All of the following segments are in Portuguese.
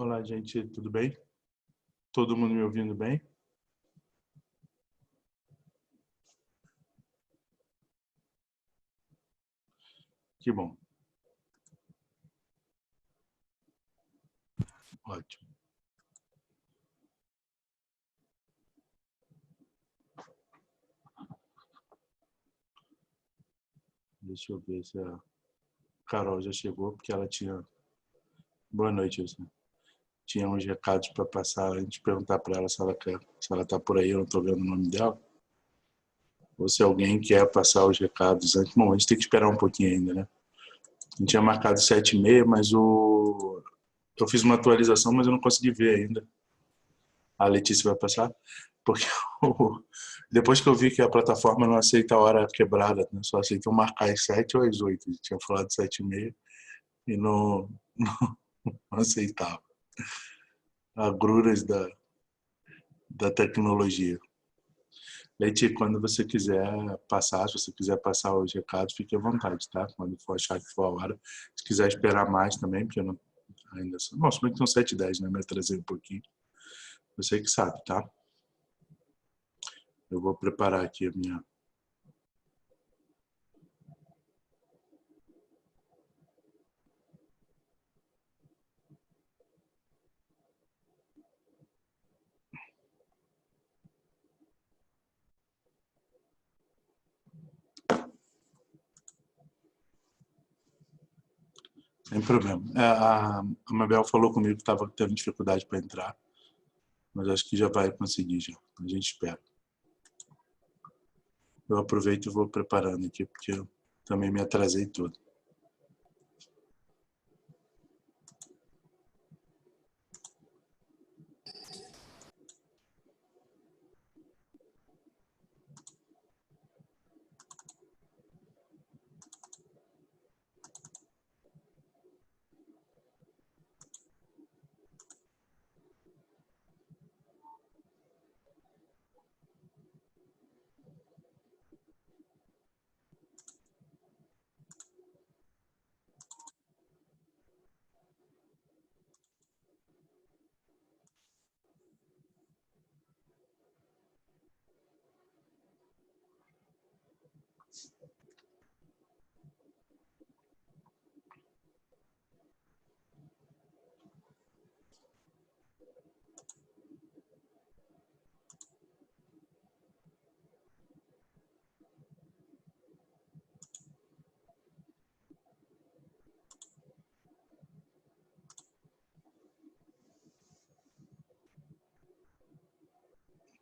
Olá, gente, tudo bem? Todo mundo me ouvindo bem? Que bom. Ótimo. Deixa eu ver se a Carol já chegou, porque ela tinha... Boa noite, Wilson. Tinha uns recados para passar antes de perguntar para ela se ela quer, se ela está por aí, eu não estou vendo o nome dela. Ou se alguém quer passar os recados antes. Bom, a gente tem que esperar um pouquinho ainda, né? A gente tinha marcado 7h30, mas eu fiz uma atualização, mas eu não consegui ver ainda. A Letícia vai passar? Porque depois que eu vi que a plataforma não aceita a hora quebrada, né? Só aceitam marcar às 7 ou às 8. Tinha falado 7h30 e não aceitava. Agruras da tecnologia. Leite, quando você quiser passar, se você quiser passar os recados, fique à vontade, tá? Quando for achar que for a hora. Se quiser esperar mais também, porque eu não, ainda são... Bom, se bem que são 7h10, né? Me atrasei um pouquinho. Você que sabe, tá? Eu vou preparar aqui a minha... Sem problema. A Mabel falou comigo que estava tendo dificuldade para entrar, mas acho que já vai conseguir já. A gente espera. Eu aproveito e vou preparando aqui, porque eu também me atrasei todo.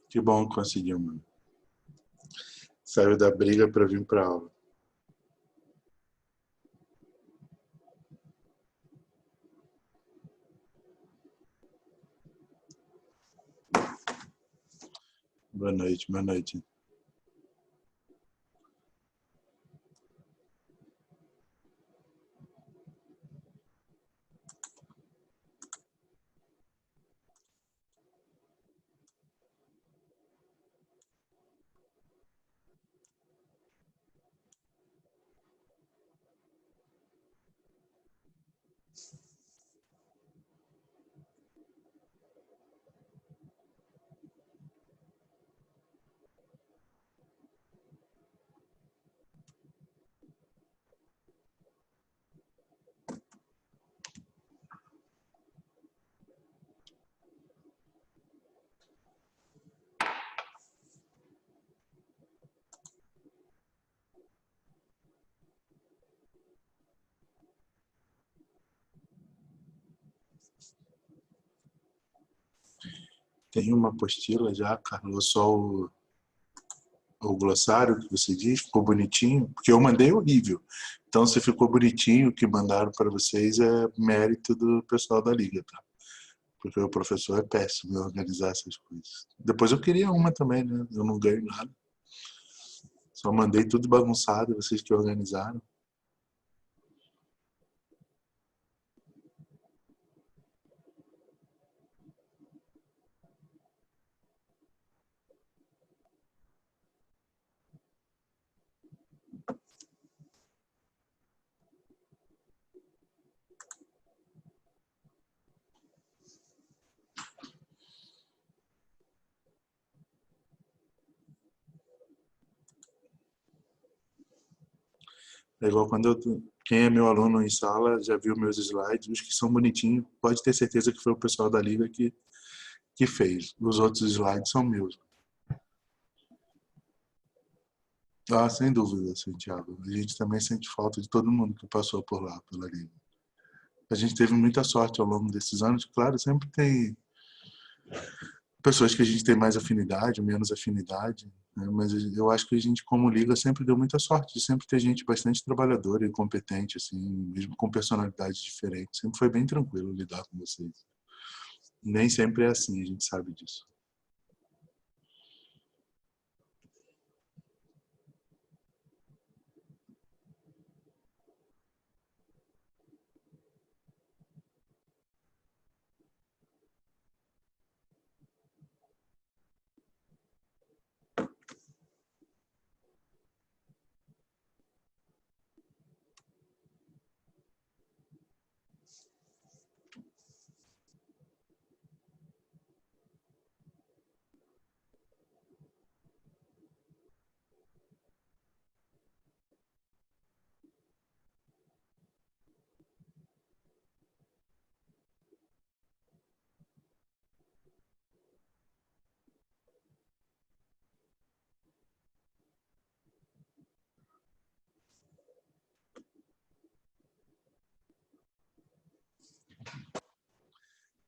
Que bom que conseguiu, mano. Saiu da briga para vir para aula. Boa noite, boa noite. Tem uma apostila já, Carlos, só o glossário que você diz, ficou bonitinho, porque eu mandei horrível. Então, se ficou bonitinho, o que mandaram para vocês é mérito do pessoal da Liga, tá? Porque o professor é péssimo em organizar essas coisas. Depois eu queria uma também, né? Eu não ganho nada. Só mandei tudo bagunçado, vocês que organizaram. É igual quando quem é meu aluno em sala já viu meus slides, os que são bonitinhos, pode ter certeza que foi o pessoal da liga que fez. Os outros slides são meus. Ah, sem dúvida, Santiago. A gente também sente falta de todo mundo que passou por lá, pela liga. A gente teve muita sorte ao longo desses anos. Claro, sempre tem pessoas que a gente tem mais afinidade, menos afinidade, né? Mas eu acho que a gente, como liga, sempre deu muita sorte de sempre ter gente bastante trabalhadora e competente, assim, mesmo com personalidades diferentes. Sempre foi bem tranquilo lidar com vocês. Nem sempre é assim, a gente sabe disso.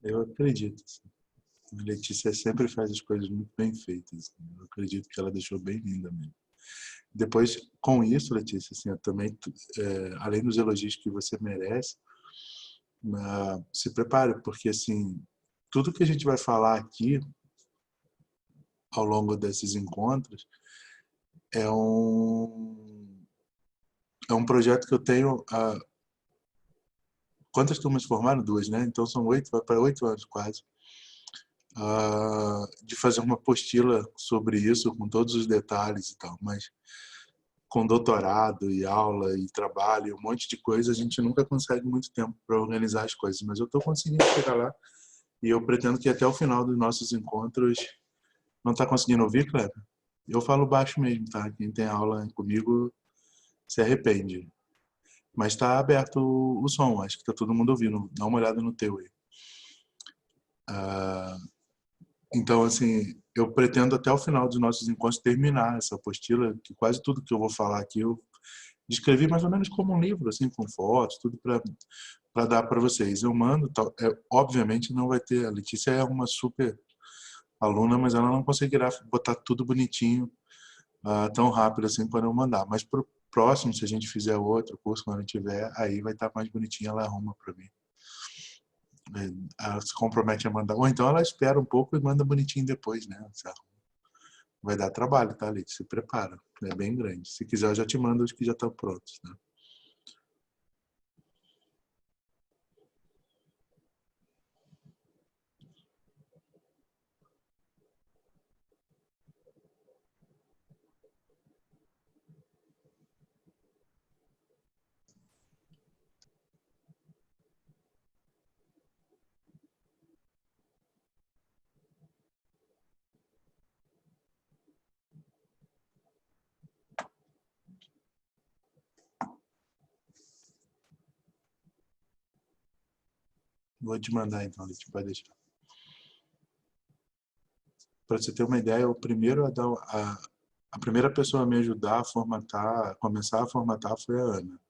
Eu acredito. Assim. A Letícia sempre faz as coisas muito bem feitas. Assim. Eu acredito que ela deixou bem linda mesmo. Depois, com isso, Letícia, assim, eu também, além dos elogios que você merece, se prepare, porque assim, tudo que a gente vai falar aqui ao longo desses encontros é um, é um projeto que eu tenho. Quantas turmas formaram? Duas, né? Então são oito, vai para 8 anos quase. De fazer uma apostila sobre isso, com todos os detalhes e tal. Mas com doutorado e aula e trabalho, um monte de coisa, a gente nunca consegue muito tempo para organizar as coisas. Mas eu estou conseguindo chegar lá e eu pretendo que até o final dos nossos encontros. Não está conseguindo ouvir, Cleber? Eu falo baixo mesmo, tá? Quem tem aula comigo se arrepende. Mas está aberto o som, acho que está todo mundo ouvindo. Dá uma olhada no teu aí. Então, assim, eu pretendo até o final dos nossos encontros terminar essa apostila, que quase tudo que eu vou falar aqui eu descrevi mais ou menos como um livro, assim, com fotos, tudo para dar para vocês. Eu mando, obviamente não vai ter. A Letícia é uma super aluna, mas ela não conseguirá botar tudo bonitinho tão rápido assim quando eu mandar. Mas pro próximo, se a gente fizer outro curso, quando a gente tiver, aí vai estar mais bonitinho, ela arruma para mim. Ela se compromete a mandar. Ou então ela espera um pouco e manda bonitinho depois, né? Vai dar trabalho, tá, Leite? Se prepara. É bem grande. Se quiser, eu já te mando os que já estão prontos, né? Vou te mandar então, Leite, pode deixar. Para você ter uma ideia, o primeiro a primeira pessoa a me ajudar a formatar, a começar a formatar foi a Ana.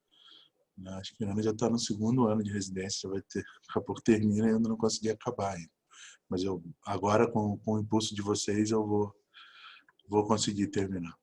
Acho que a Ana já está no segundo ano de residência, já vai ter, daqui a pouco termina e ainda não consegui acabar ainda. Mas eu agora com o impulso de vocês eu vou conseguir terminar.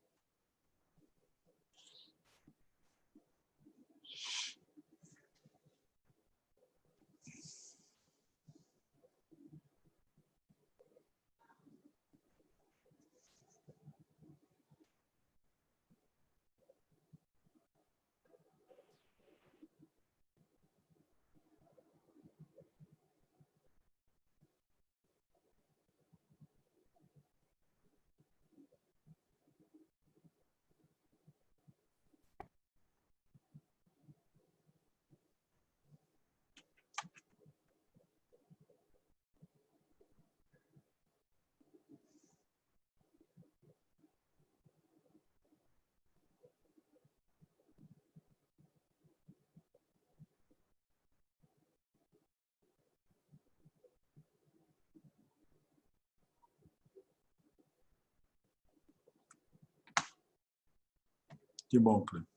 Que bom, Cleber.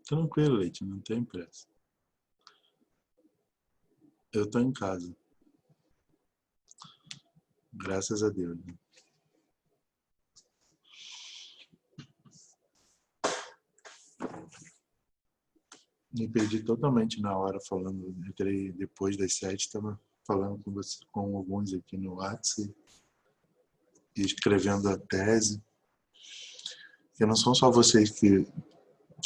Tranquilo, Leite, não tem pressa. Eu estou em casa. Graças a Deus. Me perdi totalmente na hora falando. Entrei depois das 7, estava falando com você, com alguns aqui no WhatsApp e escrevendo a tese. E não são só vocês que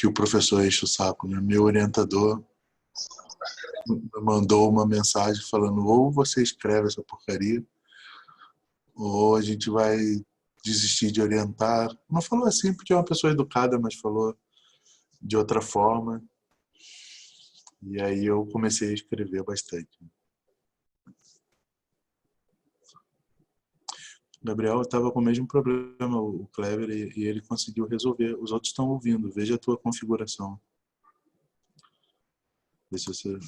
o professor enche o saco, né? Meu orientador me mandou uma mensagem falando: ou você escreve essa porcaria, ou a gente vai desistir de orientar. Não falou assim porque é uma pessoa educada, mas falou de outra forma. E aí eu comecei a escrever bastante. O Gabriel estava com o mesmo problema, o Clever, e ele conseguiu resolver. Os outros estão ouvindo. Veja a tua configuração. Vê se você...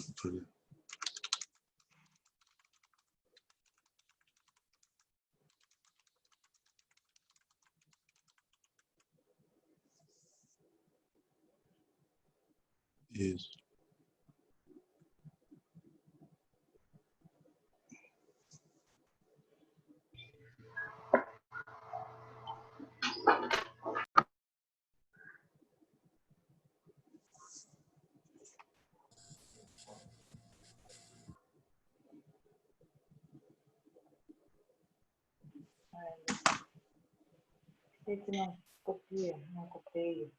Isso. Esse não copia, não copiei.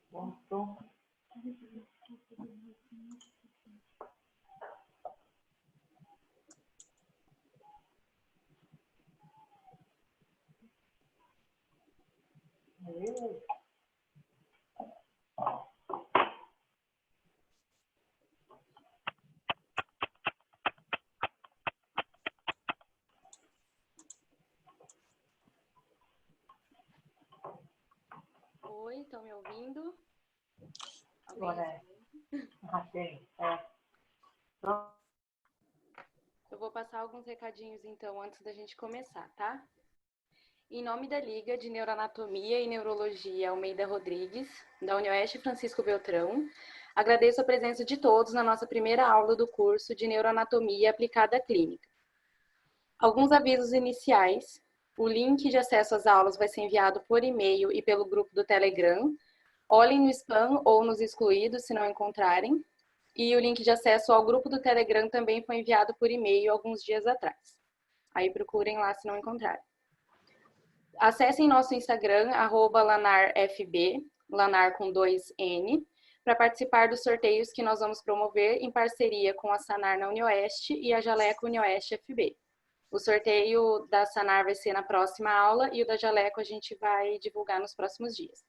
Pronto. Oi, estão me ouvindo? Agora é. Achei. Eu vou passar alguns recadinhos, então, antes da gente começar, tá? Em nome da Liga de Neuroanatomia e Neurologia Almeida Rodrigues, da UniOeste Francisco Beltrão, agradeço a presença de todos na nossa primeira aula do curso de Neuroanatomia Aplicada à Clínica. Alguns avisos iniciais. O link de acesso às aulas vai ser enviado por e-mail e pelo grupo do Telegram. Olhem no spam ou nos excluídos, se não encontrarem. E o link de acesso ao grupo do Telegram também foi enviado por e-mail alguns dias atrás. Aí procurem lá se não encontrarem. Acessem nosso Instagram, @lanarfb, lanar com 2N, para participar dos sorteios que nós vamos promover em parceria com a Sanar na UniOeste e a Jaleco UniOeste FB. O sorteio da Sanar vai ser na próxima aula e o da Jaleco a gente vai divulgar nos próximos dias.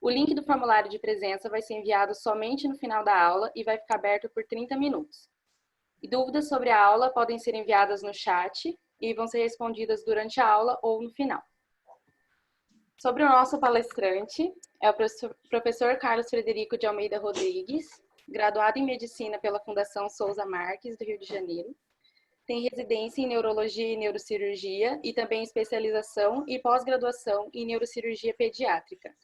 O link do formulário de presença vai ser enviado somente no final da aula e vai ficar aberto por 30 minutos. E dúvidas sobre a aula podem ser enviadas no chat e vão ser respondidas durante a aula ou no final. Sobre o nosso palestrante, é o professor Carlos Frederico de Almeida Rodrigues, graduado em Medicina pela Fundação Souza Marques, do Rio de Janeiro. Tem residência em Neurologia e Neurocirurgia e também especialização e pós-graduação em Neurocirurgia Pediátrica.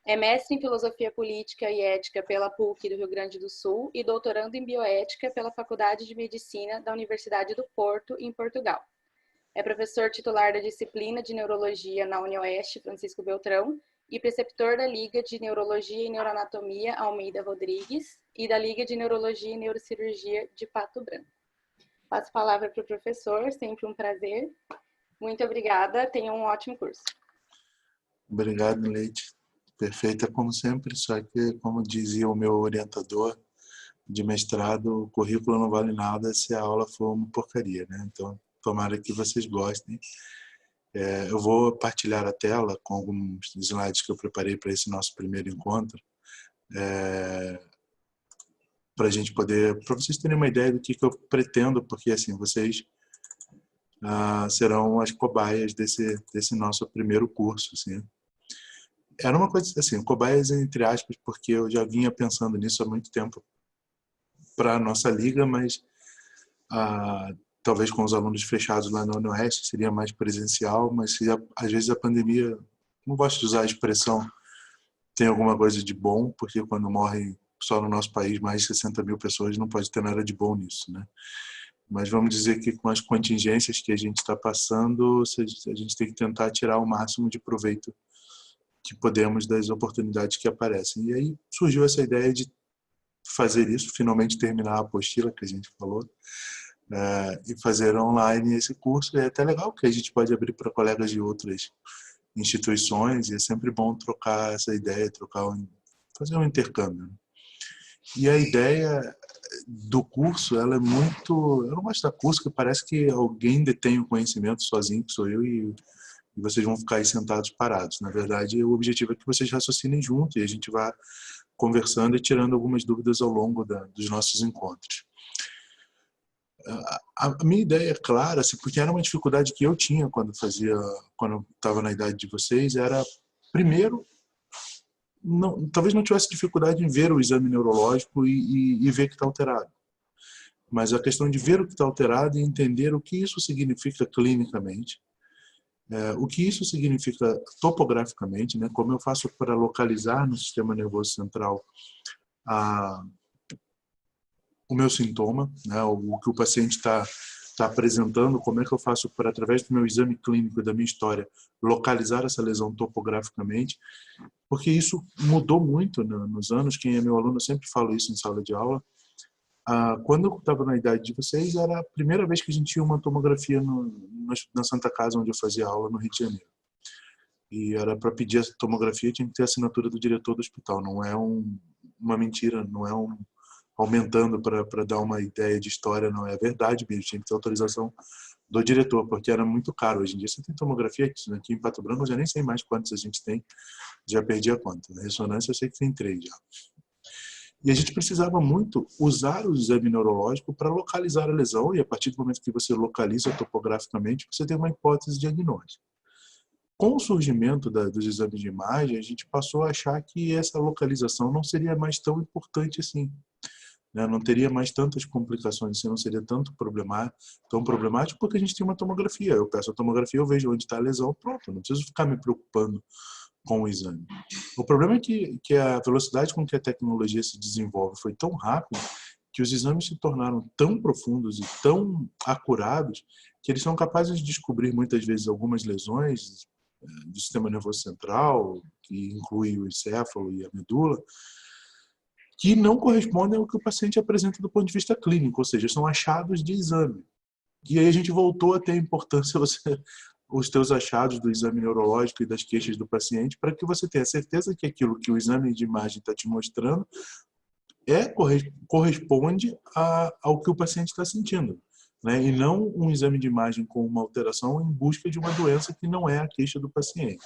É mestre em Filosofia Política e Ética pela PUC do Rio Grande do Sul e doutorando em Bioética pela Faculdade de Medicina da Universidade do Porto, em Portugal. É professor titular da disciplina de Neurologia na UniOeste Francisco Beltrão e preceptor da Liga de Neurologia e Neuroanatomia Almeida Rodrigues e da Liga de Neurologia e Neurocirurgia de Pato Branco. Passo a palavra para o professor, sempre um prazer. Muito obrigada, tenham um ótimo curso. Obrigado, Leite. Perfeita como sempre, só que, como dizia o meu orientador de mestrado, o currículo não vale nada se a aula for uma porcaria, né? Então, tomara que vocês gostem Eu vou partilhar a tela com alguns slides que eu preparei para esse nosso primeiro encontro, para vocês terem uma ideia do que eu pretendo, porque assim, vocês serão as cobaias desse nosso primeiro curso, assim. Era uma coisa assim, cobaias entre aspas, porque eu já vinha pensando nisso há muito tempo para a nossa liga, mas talvez com os alunos fechados lá no Oeste seria mais presencial, mas às vezes a pandemia, não gosto de usar a expressão, tem alguma coisa de bom, porque quando morrem só no nosso país mais de 60 mil pessoas, não pode ter nada de bom nisso, né? Mas vamos dizer que com as contingências que a gente está passando, a gente tem que tentar tirar o máximo de proveito que podemos das oportunidades que aparecem. E aí surgiu essa ideia de fazer isso, finalmente terminar a apostila que a gente falou, e fazer online esse curso. É até legal que a gente pode abrir para colegas de outras instituições, e é sempre bom trocar essa ideia, fazer um intercâmbio. E a ideia do curso, ela é muito... Eu não gosto da curso, que parece que alguém detém o conhecimento sozinho, que sou eu, e vocês vão ficar aí sentados parados. Na verdade, o objetivo é que vocês raciocinem junto e a gente vá conversando e tirando algumas dúvidas ao longo dos nossos encontros. A minha ideia é clara, assim, porque era uma dificuldade que eu tinha quando eu estava na idade de vocês, era, primeiro, talvez não tivesse dificuldade em ver o exame neurológico e ver que está alterado. Mas a questão de ver o que está alterado e entender o que isso significa clinicamente, o que isso significa topograficamente, né? Como eu faço para localizar no sistema nervoso central o meu sintoma, né? O que o paciente está apresentando, como é que eu faço para, através do meu exame clínico e da minha história, localizar essa lesão topograficamente, porque isso mudou muito nos anos. Quem é meu aluno, eu sempre falo isso em sala de aula. Quando eu estava na idade de vocês, era a primeira vez que a gente tinha uma tomografia na Santa Casa, onde eu fazia aula no Rio de Janeiro. E era para pedir a tomografia, tinha que ter a assinatura do diretor do hospital. Não é uma mentira, não é aumentando para dar uma ideia de história, não é verdade mesmo. Tinha que ter autorização do diretor, porque era muito caro. Hoje em dia você tem tomografia aqui em Pato Branco, eu já nem sei mais quantos a gente tem, já perdi a conta. Na ressonância eu sei que tem 3 já. E a gente precisava muito usar o exame neurológico para localizar a lesão, e a partir do momento que você localiza topograficamente, você tem uma hipótese diagnóstica. Com o surgimento dos exames de imagem, a gente passou a achar que essa localização não seria mais tão importante assim, né? Não teria mais tantas complicações, assim, não seria tão problemático, porque a gente tem uma tomografia. Eu peço a tomografia, eu vejo onde está a lesão, pronto, não preciso ficar me preocupando com o exame. O problema é que a velocidade com que a tecnologia se desenvolve foi tão rápida que os exames se tornaram tão profundos e tão acurados que eles são capazes de descobrir muitas vezes algumas lesões do sistema nervoso central, que inclui o encéfalo e a medula, que não correspondem ao que o paciente apresenta do ponto de vista clínico, ou seja, são achados de exame. E aí a gente voltou a ter importância os teus achados do exame neurológico e das queixas do paciente, para que você tenha certeza que aquilo que o exame de imagem está te mostrando corresponde ao que o paciente está sentindo, né? E não um exame de imagem com uma alteração em busca de uma doença que não é a queixa do paciente.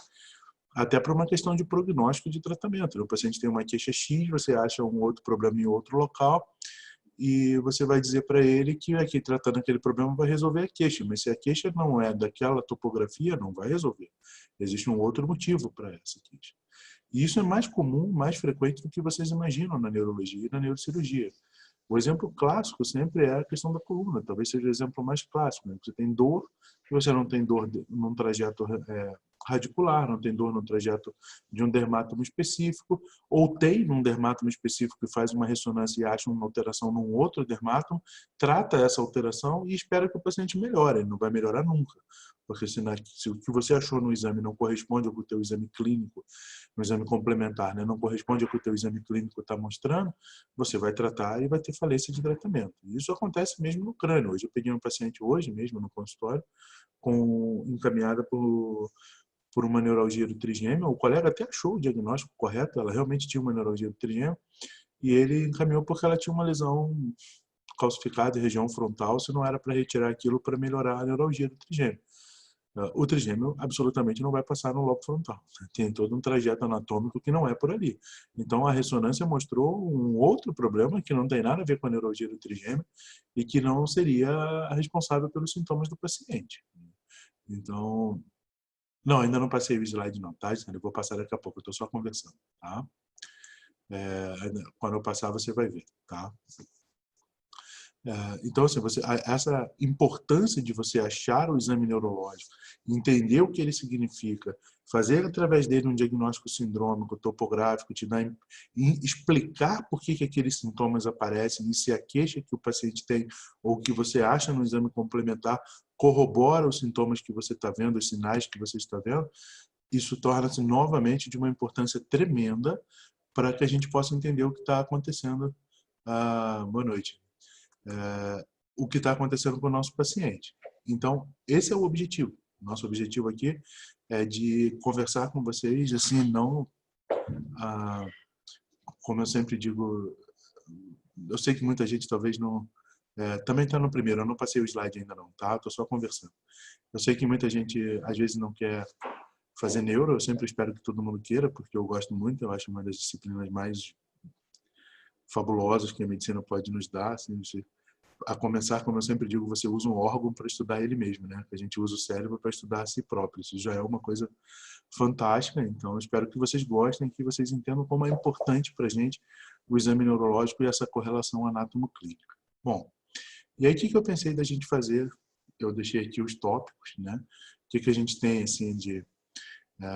Até para uma questão de prognóstico de tratamento. O paciente tem uma queixa X, você acha um outro problema em outro local, e você vai dizer para ele que aqui tratando aquele problema vai resolver a queixa, mas se a queixa não é daquela topografia, não vai resolver. Existe um outro motivo para essa queixa. E isso é mais comum, mais frequente do que vocês imaginam na neurologia e na neurocirurgia. O exemplo clássico sempre é a questão da coluna, talvez seja o exemplo mais clássico, né? Você tem dor, e você não tem dor num trajeto radicular, não tem dor no trajeto de um dermátomo específico, ou tem um dermátomo específico que faz uma ressonância e acha uma alteração num outro dermátomo, trata essa alteração e espera que o paciente melhore. Ele não vai melhorar nunca, porque se o que você achou no exame não corresponde ao que o teu exame clínico, no exame complementar, né, não corresponde ao que o teu exame clínico está mostrando, você vai tratar e vai ter falência de tratamento. Isso acontece mesmo no crânio. Hoje eu peguei um paciente hoje mesmo no consultório, encaminhada por uma neuralgia do trigêmeo. O colega até achou o diagnóstico correto, ela realmente tinha uma neuralgia do trigêmeo, e ele encaminhou porque ela tinha uma lesão calcificada em região frontal, se não era para retirar aquilo para melhorar a neuralgia do trigêmeo. O trigêmeo absolutamente não vai passar no lobo frontal. Tem todo um trajeto anatômico que não é por ali. Então, a ressonância mostrou um outro problema que não tem nada a ver com a neurologia do trigêmeo e que não seria a responsável pelos sintomas do paciente. Então, não, ainda não passei o slide não, tá? Eu vou passar daqui a pouco, eu estou só conversando, tá? Quando eu passar, você vai ver, tá? Então, assim, essa importância de você achar o exame neurológico, entender o que ele significa, fazer através dele um diagnóstico sindrômico, topográfico, te dar, explicar por que aqueles sintomas aparecem e se a queixa que o paciente tem ou que você acha no exame complementar corrobora os sintomas que você está vendo, os sinais que você está vendo, isso torna-se novamente de uma importância tremenda para que a gente possa entender o que está acontecendo. Boa noite. O que está acontecendo com o nosso paciente. Então, esse é o objetivo. Nosso objetivo aqui é de conversar com vocês, assim, não, como eu sempre digo, eu sei que muita gente talvez não, também está no primeiro, eu não passei o slide ainda não, tá? Estou só conversando. Eu sei que muita gente, às vezes, não quer fazer neuro, eu sempre espero que todo mundo queira, porque eu gosto muito, eu acho uma das disciplinas mais fabulosas que a medicina pode nos dar, assim, a começar, como eu sempre digo, você usa um órgão para estudar ele mesmo, né? A gente usa o cérebro para estudar a si próprio. Isso já é uma coisa fantástica. Então, eu espero que vocês gostem, que vocês entendam como é importante para a gente o exame neurológico e essa correlação anátomo-clínica. Bom, e aí o que eu pensei da gente fazer? Eu deixei aqui os tópicos, né? O que a gente tem, assim,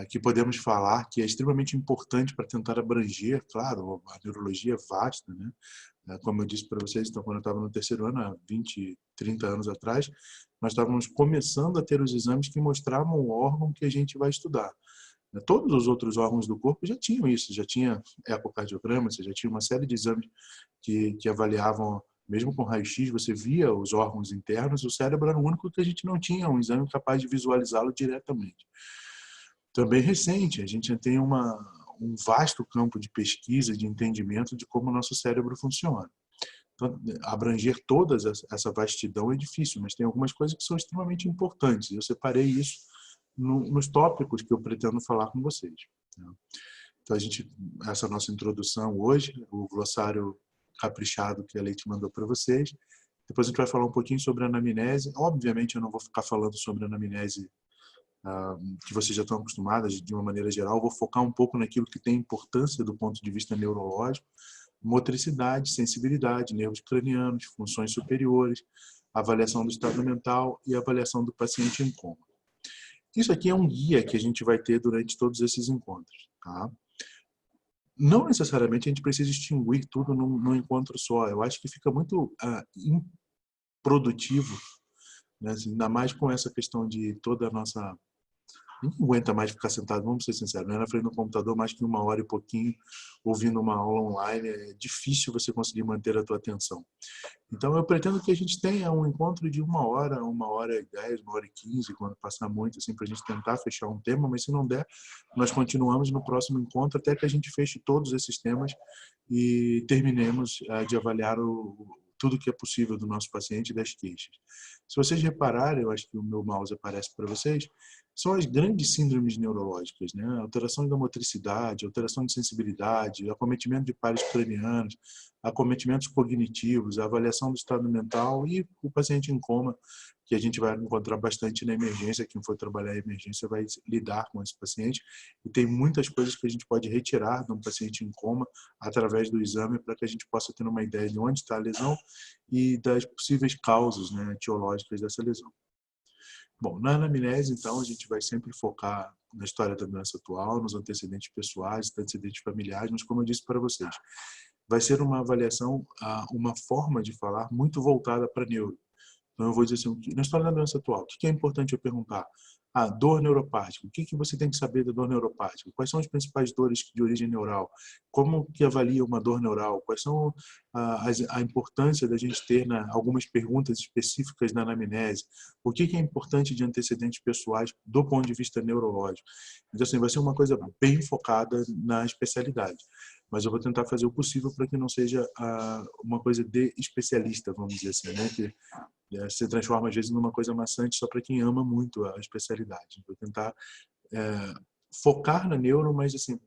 que podemos falar, que é extremamente importante para tentar abranger, claro, a neurologia é vasta, né? Como eu disse para vocês, então, quando eu estava no terceiro ano, há 20, 30 anos atrás, nós estávamos começando a ter os exames que mostravam o órgão que a gente vai estudar. Todos os outros órgãos do corpo já tinham isso, já tinha ecocardiograma, você já tinha uma série de exames que avaliavam, mesmo com raio-x, você via os órgãos internos, o cérebro era o único que a gente não tinha um exame capaz de visualizá-lo diretamente. Também recente, a gente já tem um vasto campo de pesquisa, de entendimento de como o nosso cérebro funciona. Então, abranger toda essa vastidão é difícil, mas tem algumas coisas que são extremamente importantes. Eu separei isso nos tópicos que eu pretendo falar com vocês. Então, essa nossa introdução hoje, o glossário caprichado que a Leite mandou para vocês. Depois a gente vai falar um pouquinho sobre a anamnese. Obviamente, eu não vou ficar falando sobre a anamnese que vocês já estão acostumados de uma maneira geral. Vou focar um pouco naquilo que tem importância do ponto de vista neurológico: motricidade, sensibilidade, nervos cranianos, funções superiores, avaliação do estado mental e avaliação do paciente em coma. Isso aqui é um guia que a gente vai ter durante todos esses encontros, tá? Não necessariamente a gente precisa extinguir tudo num encontro só. Eu acho que fica muito improdutivo, né? Ainda mais com essa questão de toda a nossa... Ninguém aguenta mais ficar sentado, vamos ser sinceros, né? Na frente do computador mais que 1 hora e pouquinho, ouvindo uma aula online, é difícil você conseguir manter a tua atenção. Então, eu pretendo que a gente tenha um encontro de 1 hora, 1h10, 1h15, quando passar muito, assim, para a gente tentar fechar um tema, mas se não der, nós continuamos no próximo encontro até que a gente feche todos esses temas e terminemos de avaliar tudo que é possível do nosso paciente e das queixas. Se vocês repararem, eu acho que o meu mouse aparece para vocês, são as grandes síndromes neurológicas, né? Alteração da motricidade, alteração de sensibilidade, acometimento de pares cranianos, acometimentos cognitivos, a avaliação do estado mental e o paciente em coma, que a gente vai encontrar bastante na emergência. Quem for trabalhar em emergência vai lidar com esse paciente, e tem muitas coisas que a gente pode retirar de um paciente em coma através do exame para que a gente possa ter uma ideia de onde está a lesão e das possíveis causas, né, etiológicas dessa lesão. Bom, na anamnese, então, a gente vai sempre focar na história da doença atual, nos antecedentes pessoais, antecedentes familiares, mas como eu disse para vocês, vai ser uma avaliação, uma forma de falar muito voltada para neuro. Então, eu vou dizer assim, na história da doença atual, o que é importante eu perguntar? Dor neuropática. O que você tem que saber da dor neuropática? Quais são as principais dores de origem neural? Como que avalia uma dor neural? Quais são a importância da gente ter algumas perguntas específicas na anamnese? O que é importante de antecedentes pessoais do ponto de vista neurológico? Então, assim, vai ser uma coisa bem focada na especialidade. Mas eu vou tentar fazer o possível para que não seja uma coisa de especialista, vamos dizer assim, né? Que se transforma às vezes numa coisa maçante só para quem ama muito a especialidade. Vou tentar focar na neuro, mas assim,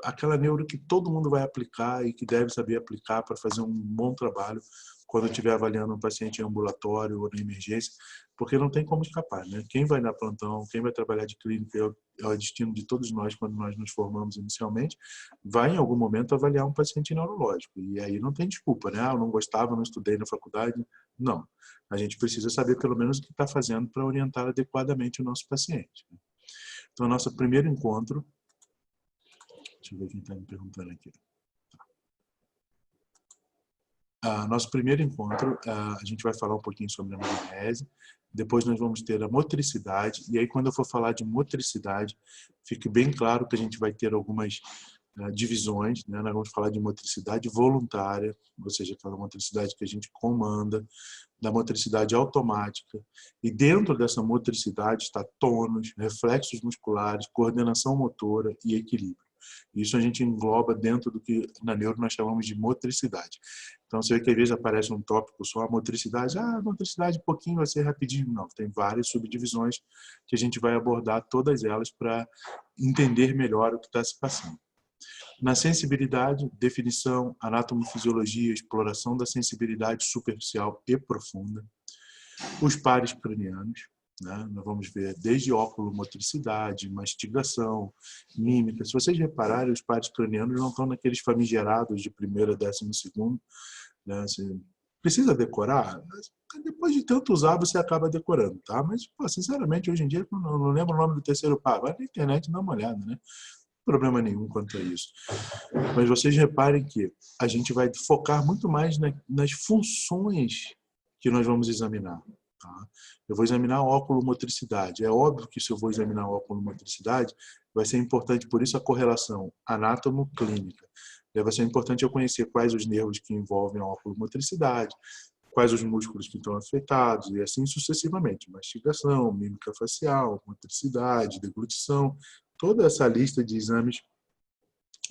aquela neuro que todo mundo vai aplicar e que deve saber aplicar para fazer um bom trabalho quando estiver avaliando um paciente em ambulatório ou na emergência, porque não tem como escapar, né? Quem vai dar plantão, quem vai trabalhar de clínica, é o destino de todos nós quando nós nos formamos inicialmente, vai em algum momento avaliar um paciente neurológico. E aí não tem desculpa, né? Eu não gostava, não estudei na faculdade. Não. A gente precisa saber pelo menos o que está fazendo para orientar adequadamente o nosso paciente. Então, nosso primeiro encontro... Deixa eu ver quem está me perguntando aqui. Nosso primeiro encontro, a gente vai falar um pouquinho sobre a anamnese, depois nós vamos ter a motricidade, e aí quando eu for falar de motricidade, fique bem claro que a gente vai ter algumas divisões, né? Nós vamos falar de motricidade voluntária, ou seja, aquela motricidade que a gente comanda, da motricidade automática, e dentro dessa motricidade está tônus, reflexos musculares, coordenação motora e equilíbrio. Isso a gente engloba dentro do que na neuro nós chamamos de motricidade. Então, você vê que às vezes aparece um tópico só, a motricidade, motricidade um pouquinho, vai ser rapidinho. Não, tem várias subdivisões que a gente vai abordar todas elas para entender melhor o que está se passando. Na sensibilidade, definição, anatomofisiologia, exploração da sensibilidade superficial e profunda. Os pares cranianos, né? Nós vamos ver desde oculomotricidade, mastigação, mímica. Se vocês repararem, os pares cranianos não estão naqueles famigerados de primeiro a 12º. Né? Você precisa decorar? Depois de tanto usar, você acaba decorando. Tá? Mas, pô, sinceramente, hoje em dia, eu não lembro o nome do terceiro par. Vai na internet e dá uma olhada. Né? Não tem problema nenhum quanto a isso. Mas vocês reparem que a gente vai focar muito mais nas funções que nós vamos examinar. Tá? Eu vou examinar a oculomotricidade. É óbvio que se eu vou examinar a oculomotricidade, vai ser importante, por isso, a correlação anátomo-clínica. Vai ser importante eu conhecer quais os nervos que envolvem a oculomotricidade, quais os músculos que estão afetados, e assim sucessivamente. Mastigação, mímica facial, motricidade, deglutição, toda essa lista de exames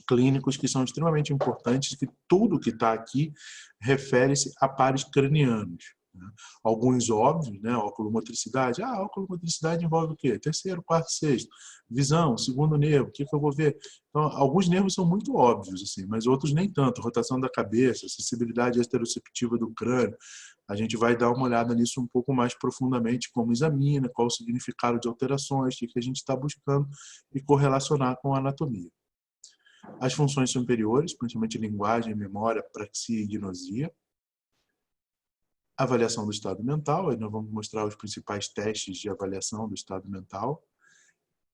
clínicos que são extremamente importantes, que tudo que está aqui refere-se a pares cranianos. Né? Alguns óbvios, né? Oculomotricidade. A oculomotricidade envolve o quê? Terceiro, quarto, sexto. Visão, segundo nervo, o que eu vou ver? Então, alguns nervos são muito óbvios, assim, mas outros nem tanto. Rotação da cabeça, sensibilidade esteroceptiva do crânio. A gente vai dar uma olhada nisso um pouco mais profundamente, como examina, qual o significado de alterações, o que a gente está buscando e correlacionar com a anatomia. As funções superiores, principalmente linguagem, memória, praxia e gnosia. Avaliação do estado mental, aí nós vamos mostrar os principais testes de avaliação do estado mental.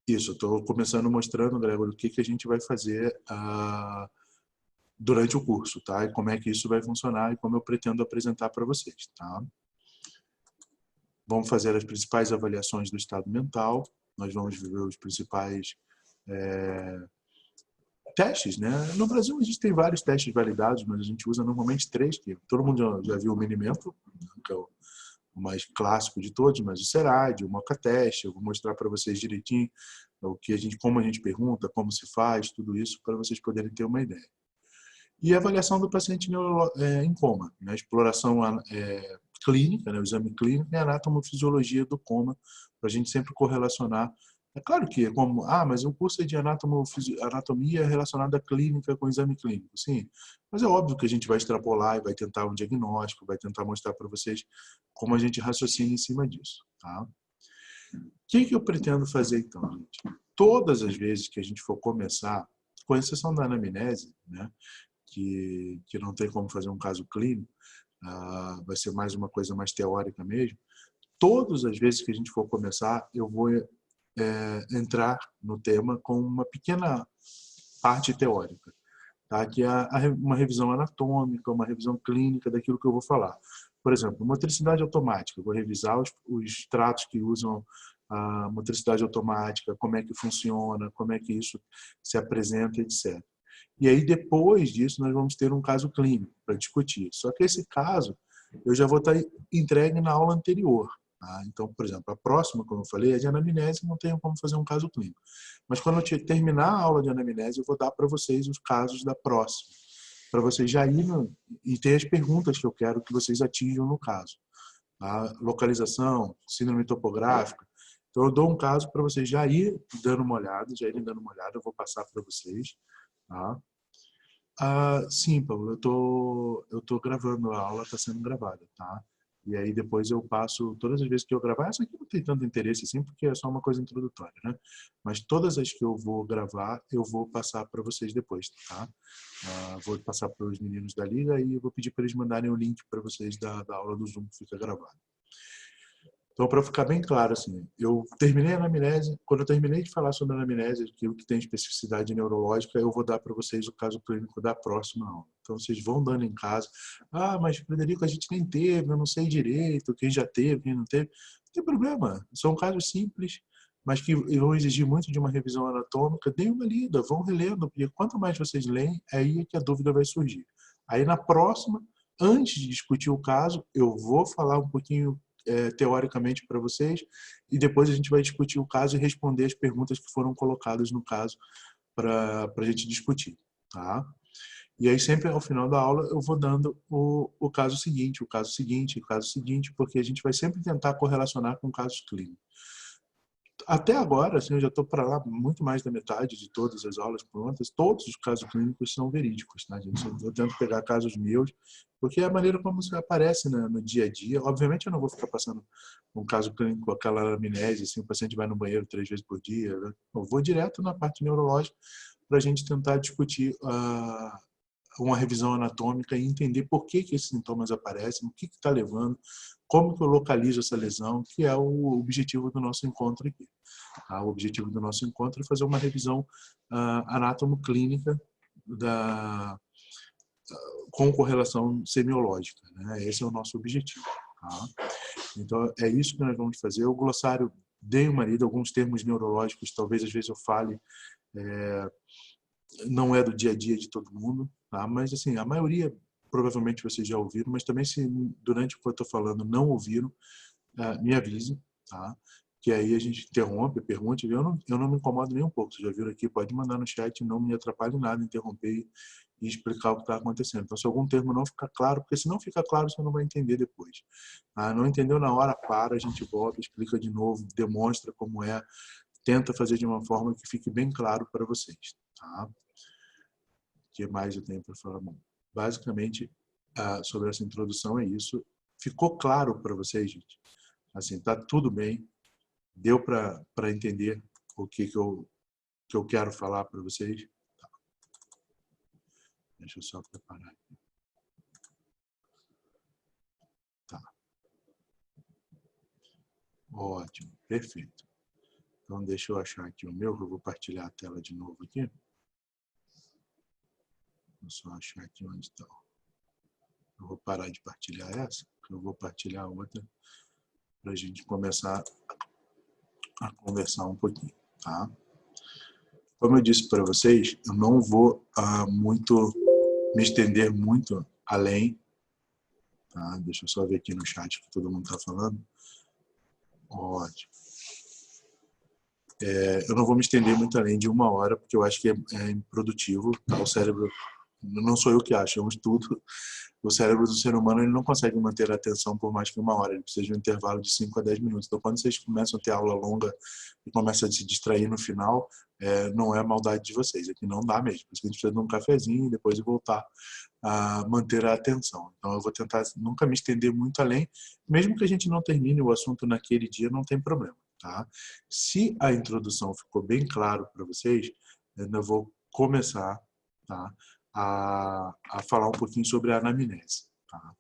Isso, eu estou começando mostrando, Gregor, o que a gente vai fazer durante o curso, tá? E como é que isso vai funcionar e como eu pretendo apresentar para vocês, tá? Vamos fazer as principais avaliações do estado mental, nós vamos ver os principais testes, né? No Brasil existem vários testes validados, mas a gente usa normalmente 3, que todo mundo já viu o Minimental, que é o mais clássico de todos, mas o SERAD, o Moca Test, eu vou mostrar para vocês direitinho como a gente pergunta, como se faz, tudo isso, para vocês poderem ter uma ideia. E a avaliação do paciente em coma, né? Exploração clínica, né? O exame clínico e a anatomofisiologia do coma, para a gente sempre correlacionar. É claro que, mas o curso é de anatomia relacionada à clínica com exame clínico. Sim, mas é óbvio que a gente vai extrapolar e vai tentar um diagnóstico, vai tentar mostrar para vocês como a gente raciocina em cima disso. Tá? O que eu pretendo fazer então, gente? Todas as vezes que a gente for começar, com exceção da anamnese, né, que não tem como fazer um caso clínico, vai ser mais uma coisa mais teórica mesmo, todas as vezes que a gente for começar, eu vou entrar no tema com uma pequena parte teórica, tá? Que é uma revisão anatômica, uma revisão clínica daquilo que eu vou falar. Por exemplo, motricidade automática, eu vou revisar os tratos que usam a motricidade automática, como é que funciona, como é que isso se apresenta, etc. E aí, depois disso, nós vamos ter um caso clínico para discutir. Só que esse caso, eu já vou estar entregue na aula anterior. Tá? Então, por exemplo, a próxima, como eu falei, é de anamnese, não tenho como fazer um caso clínico. Mas quando eu terminar a aula de anamnese, eu vou dar para vocês os casos da próxima, para vocês já irem e ter as perguntas que eu quero que vocês atinjam no caso. a localização, síndrome topográfica. Então, eu dou um caso para vocês já irem dando uma olhada, eu vou passar para vocês. Tá? Sim, Paulo, eu tô gravando, a aula está sendo gravada, tá? E aí depois eu passo, todas as vezes que eu gravar, essa aqui não tem tanto interesse assim, porque é só uma coisa introdutória, né? Mas todas as que eu vou gravar, eu vou passar para vocês depois, tá? Vou passar para os meninos da Liga e eu vou pedir para eles mandarem o link para vocês da aula do Zoom que fica gravada. Então, para ficar bem claro, assim, eu terminei a anamnese. Quando eu terminei de falar sobre a anamnese, aquilo que tem especificidade neurológica, eu vou dar para vocês o caso clínico da próxima aula. Então, vocês vão dando em casa. Mas, Frederico, a gente nem teve, eu não sei direito, quem já teve, quem não teve. Não tem problema. São casos simples, mas que vão exigir muito de uma revisão anatômica. Deem uma lida, vão relendo, porque quanto mais vocês leem, é aí que a dúvida vai surgir. Aí, na próxima, antes de discutir o caso, eu vou falar um pouquinho teoricamente para vocês e depois a gente vai discutir o caso e responder as perguntas que foram colocadas no caso para a gente discutir, tá? E aí sempre ao final da aula eu vou dando o caso seguinte, porque a gente vai sempre tentar correlacionar com casos clínicos. Até agora, assim, eu já estou para lá muito mais da metade de todas as aulas prontas. Todos os casos clínicos são verídicos, tá, gente? Eu tento pegar casos meus, porque é a maneira como isso aparece, né, no dia a dia. Obviamente, eu não vou ficar passando um caso clínico com aquela anamnese, assim, o paciente vai no banheiro 3 vezes por dia. Né? Eu vou direto na parte neurológica para a gente tentar discutir uma revisão anatômica e entender por que esses sintomas aparecem, o que está levando, como que eu localizo essa lesão, que é o objetivo do nosso encontro aqui. O objetivo do nosso encontro é fazer uma revisão anátomo-clínica com correlação semiológica, né? Esse é o nosso objetivo. Tá? Então, é isso que nós vamos fazer. O glossário, dei uma lida, alguns termos neurológicos, talvez às vezes eu fale, não é do dia a dia de todo mundo, tá? Mas assim, a maioria provavelmente vocês já ouviram, mas também se durante o que eu estou falando não ouviram, me avise, tá? Que aí a gente interrompe, pergunte. Eu não me incomodo nem um pouco. Vocês já viram aqui, pode mandar no chat, não me atrapalhe em nada, interromper e explicar o que está acontecendo. Então, se algum termo não ficar claro, porque se não fica claro, você não vai entender depois. Não entendeu na hora, para, a gente volta, explica de novo, demonstra como é, tenta fazer de uma forma que fique bem claro para vocês. Tá? O que mais eu tenho para falar? Bom, basicamente, sobre essa introdução é isso. Ficou claro para vocês, gente? Assim, tá tudo bem. Deu para entender o que eu quero falar para vocês? Tá. Deixa eu só preparar aqui. Tá. Ótimo, perfeito. Então, deixa eu achar aqui o meu, que eu vou partilhar a tela de novo aqui. Vou só achar aqui onde está. Eu vou parar de partilhar essa, que eu vou partilhar outra para a gente começar a conversar um pouquinho, tá? Como eu disse para vocês, eu não vou me estender muito além. Tá? Deixa eu só ver aqui no chat o que todo mundo está falando. Ótimo. Eu não vou me estender muito além de 1 hora, porque eu acho que é improdutivo. Tá? O cérebro, não sou eu que acho, é um estudo. O cérebro do ser humano ele não consegue manter a atenção por mais que 1 hora. Ele precisa de um intervalo de 5 a 10 minutos. Então, quando vocês começam a ter aula longa e começam a se distrair no final, não é a maldade de vocês. É que não dá mesmo. A gente precisa de um cafezinho e depois voltar a manter a atenção. Então, eu vou tentar nunca me estender muito além. Mesmo que a gente não termine o assunto naquele dia, não tem problema. Tá? Se a introdução ficou bem claro para vocês, eu vou começar, tá, a falar um pouquinho sobre a anamnese. Tá?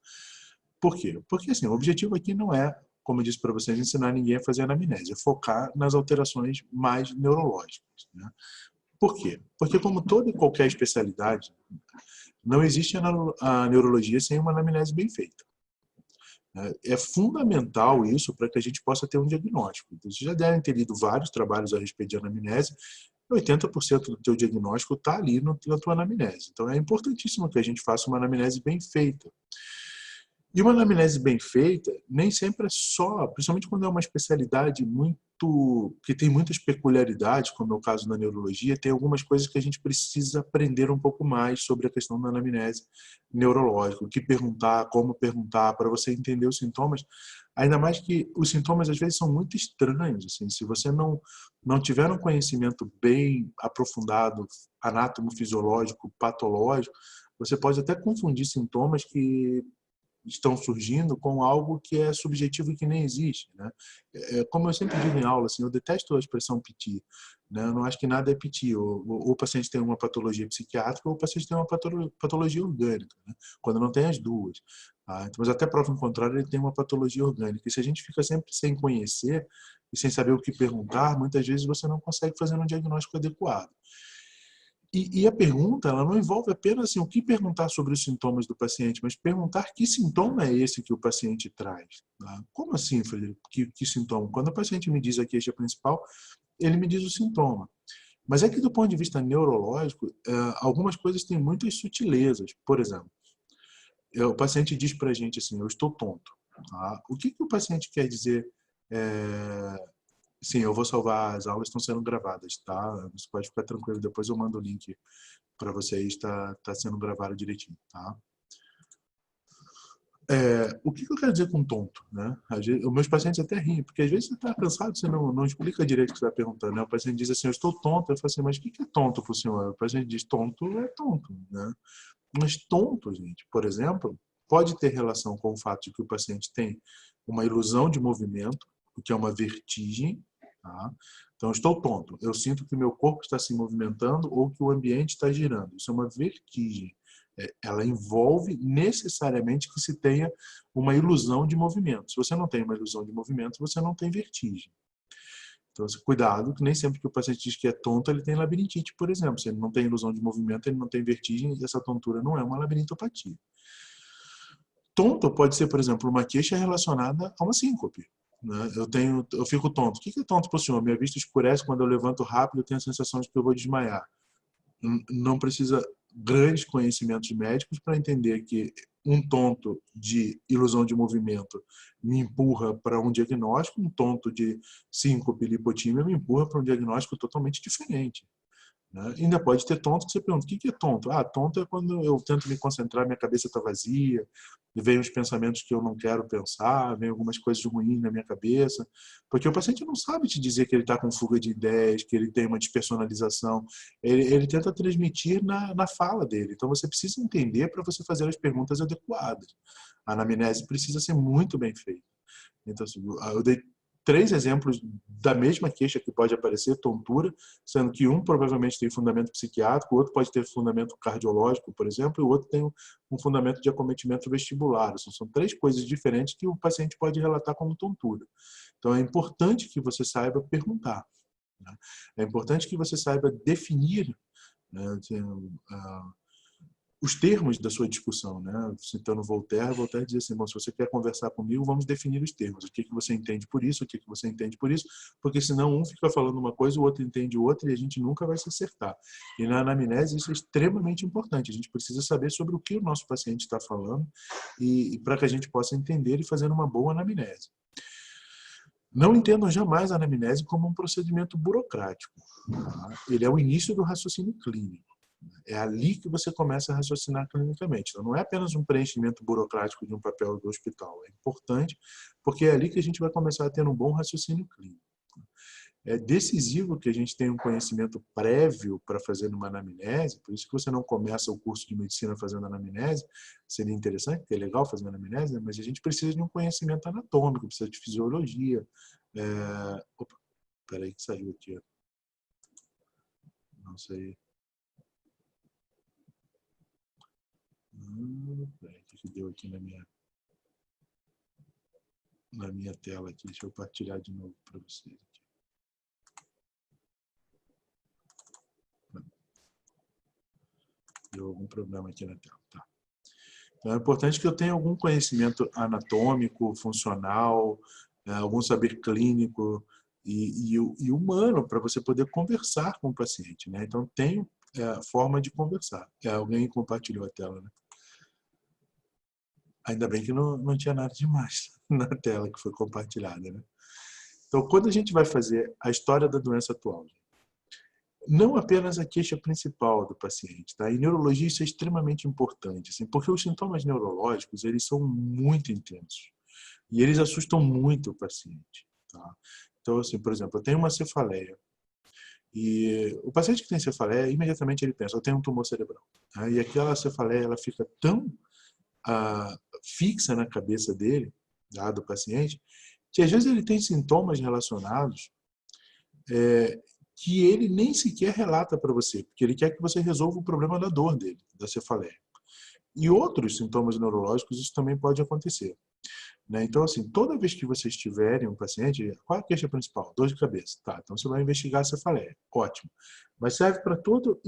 Por quê? Porque assim, o objetivo aqui não é, como eu disse para vocês, ensinar ninguém a fazer anamnese, é focar nas alterações mais neurológicas. Né? Por quê? Porque como toda e qualquer especialidade, não existe a neurologia sem uma anamnese bem feita. É fundamental isso para que a gente possa ter um diagnóstico. Então, vocês já devem ter lido vários trabalhos a respeito de anamnese. 80% do teu diagnóstico está ali na tua anamnese. Então, é importantíssimo que a gente faça uma anamnese bem feita. E uma anamnese bem feita, nem sempre é só, principalmente quando é uma especialidade que tem muitas peculiaridades, como é o caso da neurologia, tem algumas coisas que a gente precisa aprender um pouco mais sobre a questão da anamnese neurológica, o que perguntar, como perguntar, para você entender os sintomas, ainda mais que os sintomas às vezes são muito estranhos, assim, se você não tiver um conhecimento bem aprofundado, anátomo-fisiológico, patológico, você pode até confundir sintomas que estão surgindo com algo que é subjetivo e que nem existe, né? Como eu sempre digo em aula, assim, eu detesto a expressão piti, né? Eu não acho que nada é piti. Ou o paciente tem uma patologia psiquiátrica ou o paciente tem uma patologia orgânica, né? Quando não tem as duas. Tá? Então, mas até prova em contrário, ele tem uma patologia orgânica. E se a gente fica sempre sem conhecer e sem saber o que perguntar, muitas vezes você não consegue fazer um diagnóstico adequado. E a pergunta, ela não envolve apenas assim, o que perguntar sobre os sintomas do paciente, mas perguntar que sintoma é esse que o paciente traz. Tá? Como assim, Frederico? Que sintoma? Quando o paciente me diz a queixa principal, ele me diz o sintoma. Mas é que do ponto de vista neurológico, algumas coisas têm muitas sutilezas. Por exemplo, o paciente diz para a gente assim, eu estou tonto. Tá? O que o paciente quer dizer? Sim, eu vou salvar, as aulas estão sendo gravadas, tá? Você pode ficar tranquilo, depois eu mando o link para vocês, tá sendo gravado direitinho, tá? O que eu quero dizer com tonto, né? Os meus pacientes até riem, porque às vezes você está cansado, você não explica direito o que você está perguntando, né? O paciente diz assim, eu estou tonto, eu falo assim, mas o que é tonto para o senhor? O paciente diz, tonto é tonto, né? Mas tonto, gente, por exemplo, pode ter relação com o fato de que o paciente tem uma ilusão de movimento, o que é uma vertigem, tá? Então, eu estou tonto, eu sinto que meu corpo está se movimentando ou que o ambiente está girando. Isso é uma vertigem. Ela envolve necessariamente que se tenha uma ilusão de movimento. Se você não tem uma ilusão de movimento, você não tem vertigem. Então, cuidado, que nem sempre que o paciente diz que é tonto, ele tem labirintite, por exemplo. Se ele não tem ilusão de movimento, ele não tem vertigem, e essa tontura não é uma labirintopatia. Tonto pode ser, por exemplo, uma queixa relacionada a uma síncope. Né? Eu fico tonto. O que é tonto para o senhor? Minha vista escurece quando eu levanto rápido, eu tenho a sensação de que eu vou desmaiar. Não precisa grandes conhecimentos médicos para entender que um tonto de ilusão de movimento me empurra para um diagnóstico, um tonto de síncope lipotímia me empurra para um diagnóstico totalmente diferente. Né? Ainda pode ter tonto que você pergunta, o que é tonto? Ah, tonto é quando eu tento me concentrar, minha cabeça está vazia, vem os pensamentos que eu não quero pensar, vem algumas coisas ruins na minha cabeça, porque o paciente não sabe te dizer que ele está com fuga de ideias, que ele tem uma despersonalização, ele tenta transmitir na fala dele, então você precisa entender para você fazer as perguntas adequadas. A anamnese precisa ser muito bem feita. Então, assim, eu dei 3 exemplos da mesma queixa que pode aparecer, tontura, sendo que um provavelmente tem fundamento psiquiátrico, o outro pode ter fundamento cardiológico, por exemplo, e o outro tem um fundamento de acometimento vestibular. São 3 coisas diferentes que o paciente pode relatar como tontura. Então, é importante que você saiba perguntar. Né? É importante que você saiba definir, né, os termos da sua discussão, né? Citando Voltaire dizia assim, bom, se você quer conversar comigo, vamos definir os termos. O que você entende por isso, o que você entende por isso, porque senão um fica falando uma coisa, o outro entende outra e a gente nunca vai se acertar. E na anamnese isso é extremamente importante. A gente precisa saber sobre o que o nosso paciente está falando e para que a gente possa entender e fazer uma boa anamnese. Não entendam jamais a anamnese como um procedimento burocrático. Tá? Ele é o início do raciocínio clínico. É ali que você começa a raciocinar clinicamente. Então, não é apenas um preenchimento burocrático de um papel do hospital. É importante porque é ali que a gente vai começar a ter um bom raciocínio clínico. É decisivo que a gente tenha um conhecimento prévio para fazer uma anamnese, por isso que você não começa o curso de medicina fazendo anamnese, seria interessante, porque é legal fazer anamnese, mas a gente precisa de um conhecimento anatômico, precisa de fisiologia. Opa, peraí que saiu aqui. Não sei. O que deu aqui na minha tela aqui? Deixa eu partilhar de novo para vocês aqui. Deu algum problema aqui na tela. Tá. Então é importante que eu tenha algum conhecimento anatômico, funcional, algum saber clínico e humano para você poder conversar com o paciente. Né? Então tem forma de conversar. Alguém compartilhou a tela, né? Ainda bem que não tinha nada demais na tela que foi compartilhada, né? Então, quando a gente vai fazer a história da doença atual, não apenas a queixa principal do paciente, tá? Em neurologia isso é extremamente importante, assim, porque os sintomas neurológicos, eles são muito intensos e eles assustam muito o paciente, tá? Então, assim, por exemplo, eu tenho uma cefaleia e o paciente que tem cefaleia, imediatamente ele pensa, eu tenho um tumor cerebral, tá? E aquela cefaleia, ela fica tão fixa na cabeça dele, tá, do paciente, que às vezes ele tem sintomas relacionados que ele nem sequer relata para você, porque ele quer que você resolva o problema da dor dele, da cefaleia. E outros sintomas neurológicos, isso também pode acontecer, né? Então, assim, toda vez que vocês tiverem um paciente, qual é a queixa principal? Dor de cabeça. Tá, então você vai investigar a cefaleia. Ótimo. Mas serve para toda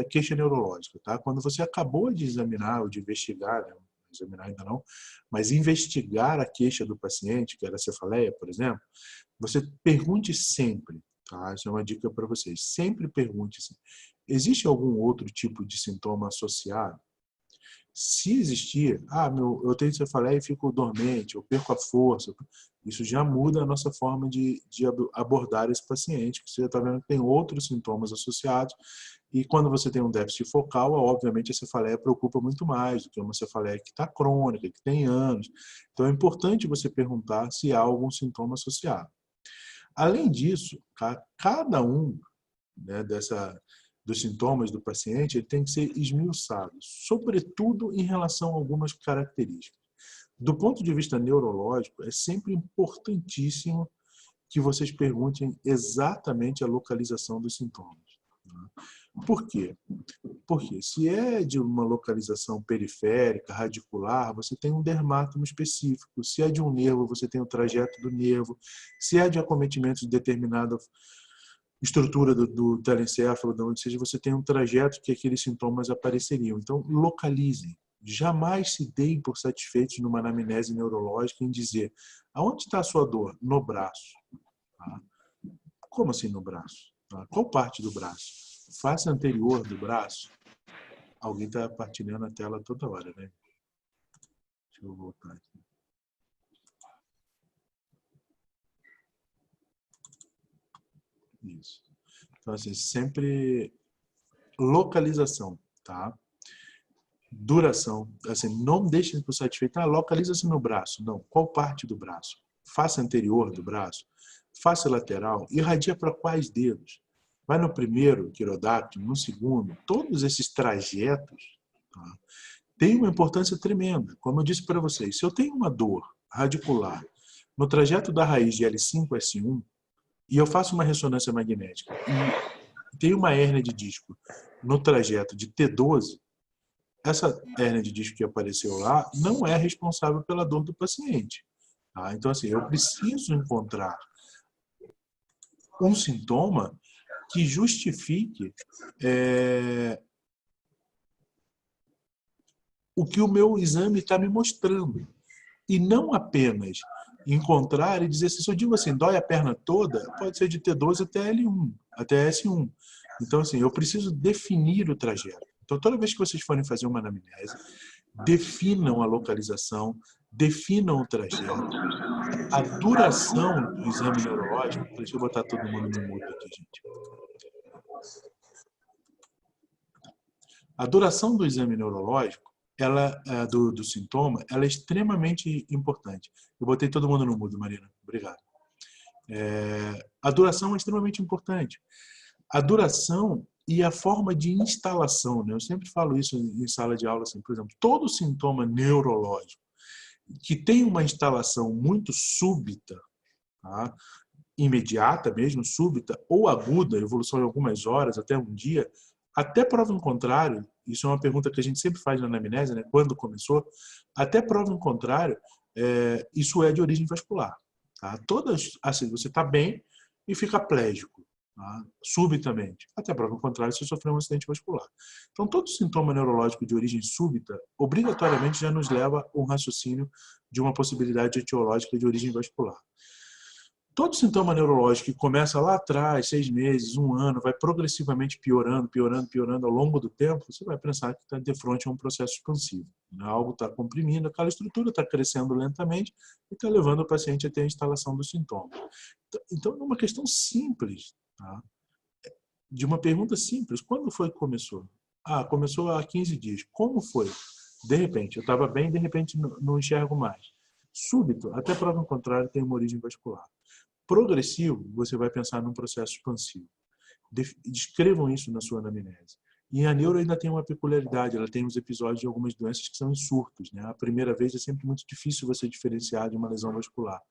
queixa neurológica, tá? Quando você acabou de examinar ou de investigar, né? Examinar ainda não, mas investigar a queixa do paciente, que era a cefaleia, por exemplo, você pergunte sempre, tá? Essa é uma dica para vocês. Sempre pergunte assim, existe algum outro tipo de sintoma associado? Se existir, eu tenho cefaleia e fico dormente, eu perco a força, isso já muda a nossa forma de abordar esse paciente, que você está vendo que tem outros sintomas associados, e quando você tem um déficit focal, obviamente a cefaleia preocupa muito mais do que uma cefaleia que está crônica, que tem anos. Então é importante você perguntar se há algum sintoma associado. Além disso, cada um, né, dos sintomas do paciente, ele tem que ser esmiuçado, sobretudo em relação a algumas características. Do ponto de vista neurológico, é sempre importantíssimo que vocês perguntem exatamente a localização dos sintomas. Por quê? Porque se é de uma localização periférica, radicular, você tem um dermátomo específico. Se é de um nervo, você tem o trajeto do nervo. Se é de acometimento de determinada estrutura do telencéfalo, de onde seja, você tem um trajeto que aqueles sintomas apareceriam. Então, localizem. Jamais se deem por satisfeitos numa anamnese neurológica em dizer aonde está a sua dor? No braço. Tá? Como assim no braço? Tá? Qual parte do braço? Face anterior do braço? Alguém está partilhando a tela toda hora, né? Deixa eu voltar aqui. Isso. Então, assim, sempre localização, tá? Duração. Assim, não deixem por satisfeito. Localiza-se no braço. Não. Qual parte do braço? Face anterior do braço? Face lateral? Irradia para quais dedos? Vai no primeiro quirodáctilo, no segundo. Todos esses trajetos, tá, têm uma importância tremenda. Como eu disse para vocês, se eu tenho uma dor radicular no trajeto da raiz de L5-S1, e eu faço uma ressonância magnética e tem uma hérnia de disco no trajeto de T12, essa hérnia de disco que apareceu lá não é responsável pela dor do paciente. Tá? Então, assim, eu preciso encontrar um sintoma que justifique o que o meu exame está me mostrando. E não apenas encontrar e dizer assim, se eu digo assim, dói a perna toda, pode ser de T12 até L1, até S1. Então, assim, eu preciso definir o trajeto. Então, toda vez que vocês forem fazer uma anamnese, definam a localização, definam o trajeto, a duração do exame neurológico. Deixa eu botar todo mundo no mudo aqui, gente. A duração do exame neurológico, do sintoma, ela é extremamente importante. Eu botei todo mundo no mudo, Marina. Obrigado. A duração é extremamente importante. A duração e a forma de instalação, né? Eu sempre falo isso em sala de aula, assim, por exemplo, todo sintoma neurológico que tem uma instalação muito súbita, tá? Imediata mesmo, súbita ou aguda, evolução em algumas horas, até um dia, até prova em contrário, isso é uma pergunta que a gente sempre faz na anamnese, né? Quando começou, até prova em contrário, isso é de origem vascular. Tá? Todas, assim, você está bem e fica plégico, tá? Subitamente. Até prova em contrário, você sofreu um acidente vascular. Então, todo sintoma neurológico de origem súbita, obrigatoriamente já nos leva a um raciocínio de uma possibilidade etiológica de origem vascular. Todo sintoma neurológico que começa lá atrás, 6 meses, 1 ano, vai progressivamente piorando, piorando, piorando ao longo do tempo, você vai pensar que está de frente a um processo expansivo. Algo está comprimindo, aquela estrutura está crescendo lentamente e está levando o paciente até a instalação do sintoma. Então, é uma questão simples, tá? De uma pergunta simples. Quando foi que começou? Começou há 15 dias. Como foi? De repente, eu estava bem, de repente não enxergo mais. Súbito, até prova ao contrário, tem uma origem vascular. Progressivo, você vai pensar num processo expansivo. Descrevam isso na sua anamnese. E a neuro ainda tem uma peculiaridade, ela tem os episódios de algumas doenças que são em surtos, né? A primeira vez é sempre muito difícil você diferenciar de uma lesão vascular.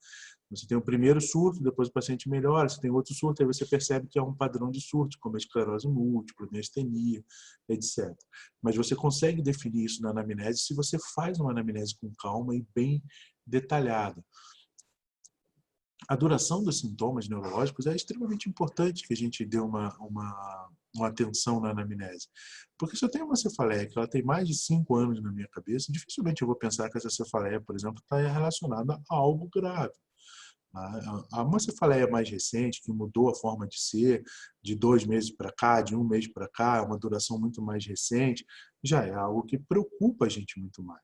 Você tem o primeiro surto, depois o paciente melhora, você tem outro surto, aí você percebe que é um padrão de surto, como a esclerose múltipla, miastenia, etc. Mas você consegue definir isso na anamnese se você faz uma anamnese com calma e bem detalhada. A duração dos sintomas neurológicos é extremamente importante que a gente dê uma atenção na anamnese. Porque se eu tenho uma cefaleia que ela tem mais de 5 anos na minha cabeça, dificilmente eu vou pensar que essa cefaleia, por exemplo, está relacionada a algo grave. Uma cefaleia mais recente, que mudou a forma de ser, de 2 meses para cá, de 1 mês para cá, uma duração muito mais recente, já é algo que preocupa a gente muito mais.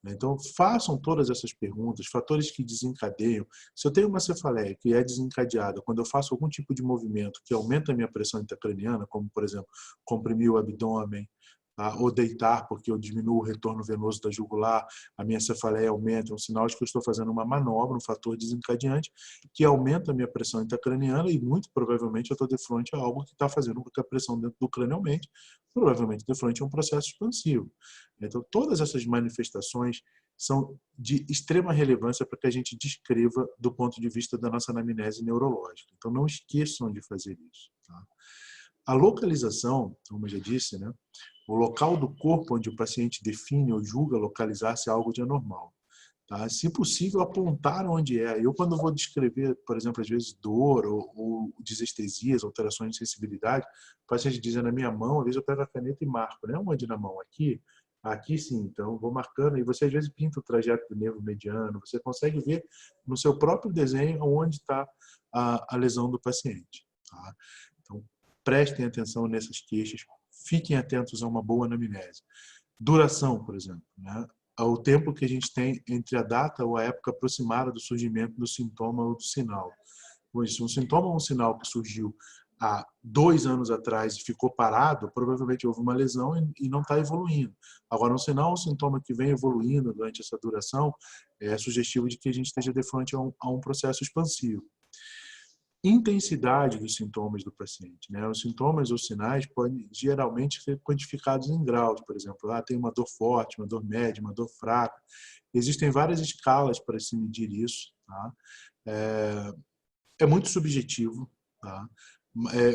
Então, façam todas essas perguntas, fatores que desencadeiam. Se eu tenho uma cefaleia que é desencadeada quando eu faço algum tipo de movimento que aumenta a minha pressão intracraniana, como, por exemplo, comprimir o abdômen, ou deitar porque eu diminuo o retorno venoso da jugular, a minha cefaleia aumenta, é um sinal de que eu estou fazendo uma manobra, um fator desencadeante que aumenta a minha pressão intracraniana e muito provavelmente eu estou de frente a algo que está fazendo com que a pressão dentro do crânio aumente, provavelmente de frente a um processo expansivo. Então, todas essas manifestações são de extrema relevância para que a gente descreva do ponto de vista da nossa anamnese neurológica. Então, não esqueçam de fazer isso. Tá? A localização, como eu já disse, né? O local do corpo onde o paciente define ou julga localizar-se é algo de anormal. Tá? Se possível, apontar onde é. Eu, quando vou descrever, por exemplo, às vezes dor ou desestesias, alterações de sensibilidade, o paciente diz, na minha mão, às vezes eu pego a caneta e marco. Né? Onde na mão? Aqui? Aqui sim, então vou marcando. E você às vezes pinta o trajeto do nervo mediano, você consegue ver no seu próprio desenho onde está a lesão do paciente. Tá? Então, prestem atenção nessas queixas, fiquem atentos a uma boa anamnese. Duração, por exemplo, né? O tempo que a gente tem entre a data ou a época aproximada do surgimento do sintoma ou do sinal. Pois, um sintoma ou um sinal que surgiu há 2 anos atrás e ficou parado, provavelmente houve uma lesão e não está evoluindo. Agora, um sinal ou um sintoma que vem evoluindo durante essa duração é sugestivo de que a gente esteja de frente a um processo expansivo. Intensidade dos sintomas do paciente, né? Os sintomas ou sinais podem geralmente ser quantificados em graus, por exemplo, tem uma dor forte, uma dor média, uma dor fraca. Existem várias escalas para se medir isso, tá? É muito subjetivo, tá?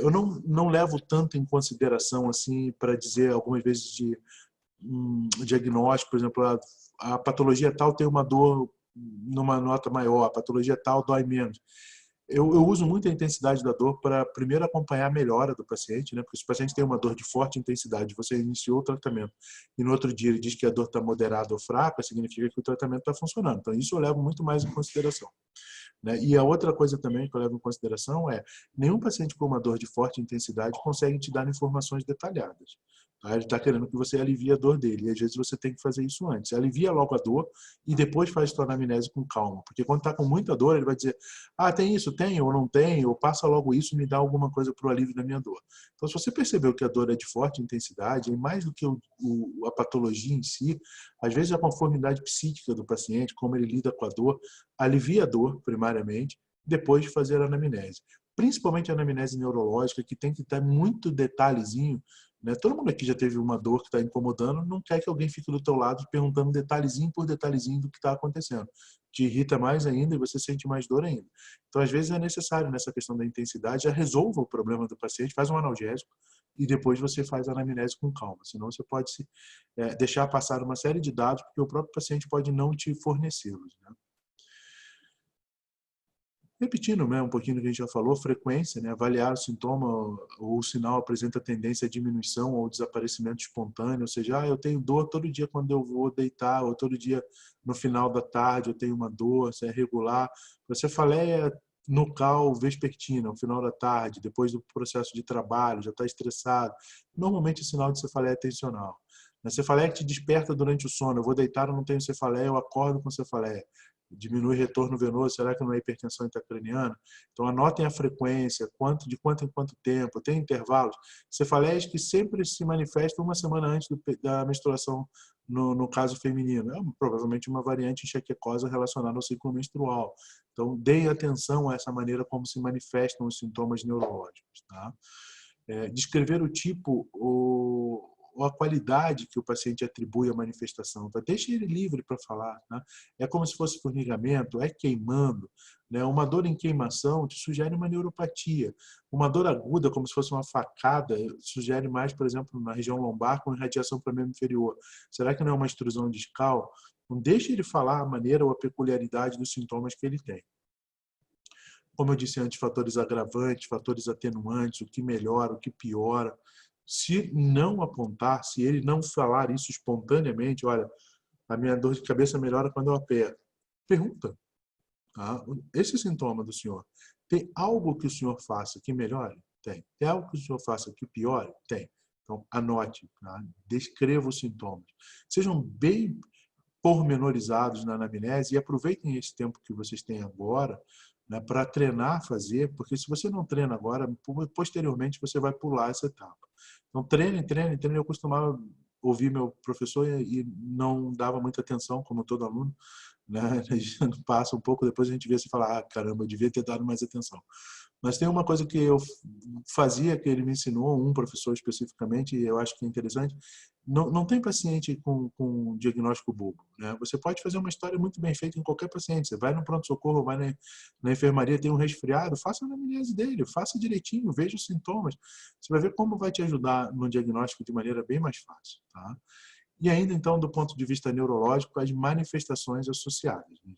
Eu não levo tanto em consideração assim para dizer algumas vezes de diagnóstico, por exemplo, a patologia tal tem uma dor numa nota maior, a patologia tal dói menos. Eu uso muito a intensidade da dor para primeiro acompanhar a melhora do paciente, né? Porque se o paciente tem uma dor de forte intensidade, você iniciou o tratamento e no outro dia ele diz que a dor está moderada ou fraca, significa que o tratamento está funcionando. Então isso eu levo muito mais em consideração. Né? E a outra coisa também que eu levo em consideração é nenhum paciente com uma dor de forte intensidade consegue te dar informações detalhadas. Tá? Ele está querendo que você alivie a dor dele. E às vezes você tem que fazer isso antes. Alivia logo a dor e depois faz sua anamnese com calma. Porque quando está com muita dor, ele vai dizer, tem isso, tem ou não tem, ou passa logo isso e me dá alguma coisa para o alívio da minha dor. Então, se você percebeu que a dor é de forte intensidade, e mais do que a patologia em si, às vezes a conformidade psíquica do paciente, como ele lida com a dor, alivia a dor, primariamente, depois de fazer a anamnese. Principalmente a anamnese neurológica, que tem que dar muito detalhezinho, né? Todo mundo aqui já teve uma dor que está incomodando, não quer que alguém fique do teu lado perguntando detalhezinho por detalhezinho do que está acontecendo. Te irrita mais ainda e você sente mais dor ainda. Então, às vezes, é necessário, nessa questão da intensidade, já resolva o problema do paciente, faz um analgésico e depois você faz a anamnese com calma. Senão, você pode deixar passar uma série de dados, porque o próprio paciente pode não te fornecê-los, né? Repetindo, né, um pouquinho do que a gente já falou, frequência, né, avaliar o sintoma ou o sinal apresenta tendência à diminuição ou desaparecimento espontâneo, ou seja, eu tenho dor todo dia quando eu vou deitar, ou todo dia no final da tarde eu tenho uma dor, se é regular. Você faleia nucal vespertina, no final da tarde, depois do processo de trabalho, já está estressado, normalmente é sinal de cefaleia tensional. A cefaleia que te desperta durante o sono, eu vou deitar, eu não tenho cefaleia, eu acordo com cefaleia. Diminui retorno venoso, será que não é hipertensão intracraniana? Então anotem a frequência, de quanto em quanto tempo, tem intervalos. Cefaleias que sempre se manifestam uma semana antes da menstruação no caso feminino. É provavelmente uma variante enxaquecosa relacionada ao ciclo menstrual. Então, deem atenção a essa maneira como se manifestam os sintomas neurológicos. Tá? Descrever o tipo ou a qualidade que o paciente atribui à manifestação. Tá? Deixe ele livre para falar. Tá? É como se fosse formigamento, é queimando. Né? Uma dor em queimação te sugere uma neuropatia. Uma dor aguda, como se fosse uma facada, sugere mais, por exemplo, na região lombar com irradiação para o membro inferior. Será que não é uma extrusão discal? Não deixe ele falar a maneira ou a peculiaridade dos sintomas que ele tem. Como eu disse antes, fatores agravantes, fatores atenuantes, o que melhora, o que piora. Se não apontar, se ele não falar isso espontaneamente, olha, a minha dor de cabeça melhora quando eu aperto. Pergunta. Tá? Esse sintoma do senhor, tem algo que o senhor faça que melhore? Tem. Tem algo que o senhor faça que piore? Tem. Então, anote, tá? Descreva os sintomas. Sejam bem pormenorizados na anamnese e aproveitem esse tempo que vocês têm agora, né, para treinar a fazer, porque se você não treina agora, posteriormente você vai pular essa etapa. Então, treine. Eu costumava ouvir meu professor e não dava muita atenção, como todo aluno, né? A gente passa um pouco, depois a gente vê se falar, ah, caramba, eu devia ter dado mais atenção. Mas tem uma coisa que eu fazia, que ele me ensinou, um professor especificamente, e eu acho que é interessante. Não tem paciente com diagnóstico bobo. Né? Você pode fazer uma história muito bem feita em qualquer paciente. Você vai no pronto-socorro, vai na enfermaria, tem um resfriado, faça a anamnese dele, faça direitinho, veja os sintomas. Você vai ver como vai te ajudar no diagnóstico de maneira bem mais fácil. Tá? E ainda, então, do ponto de vista neurológico, as manifestações associadas. Né?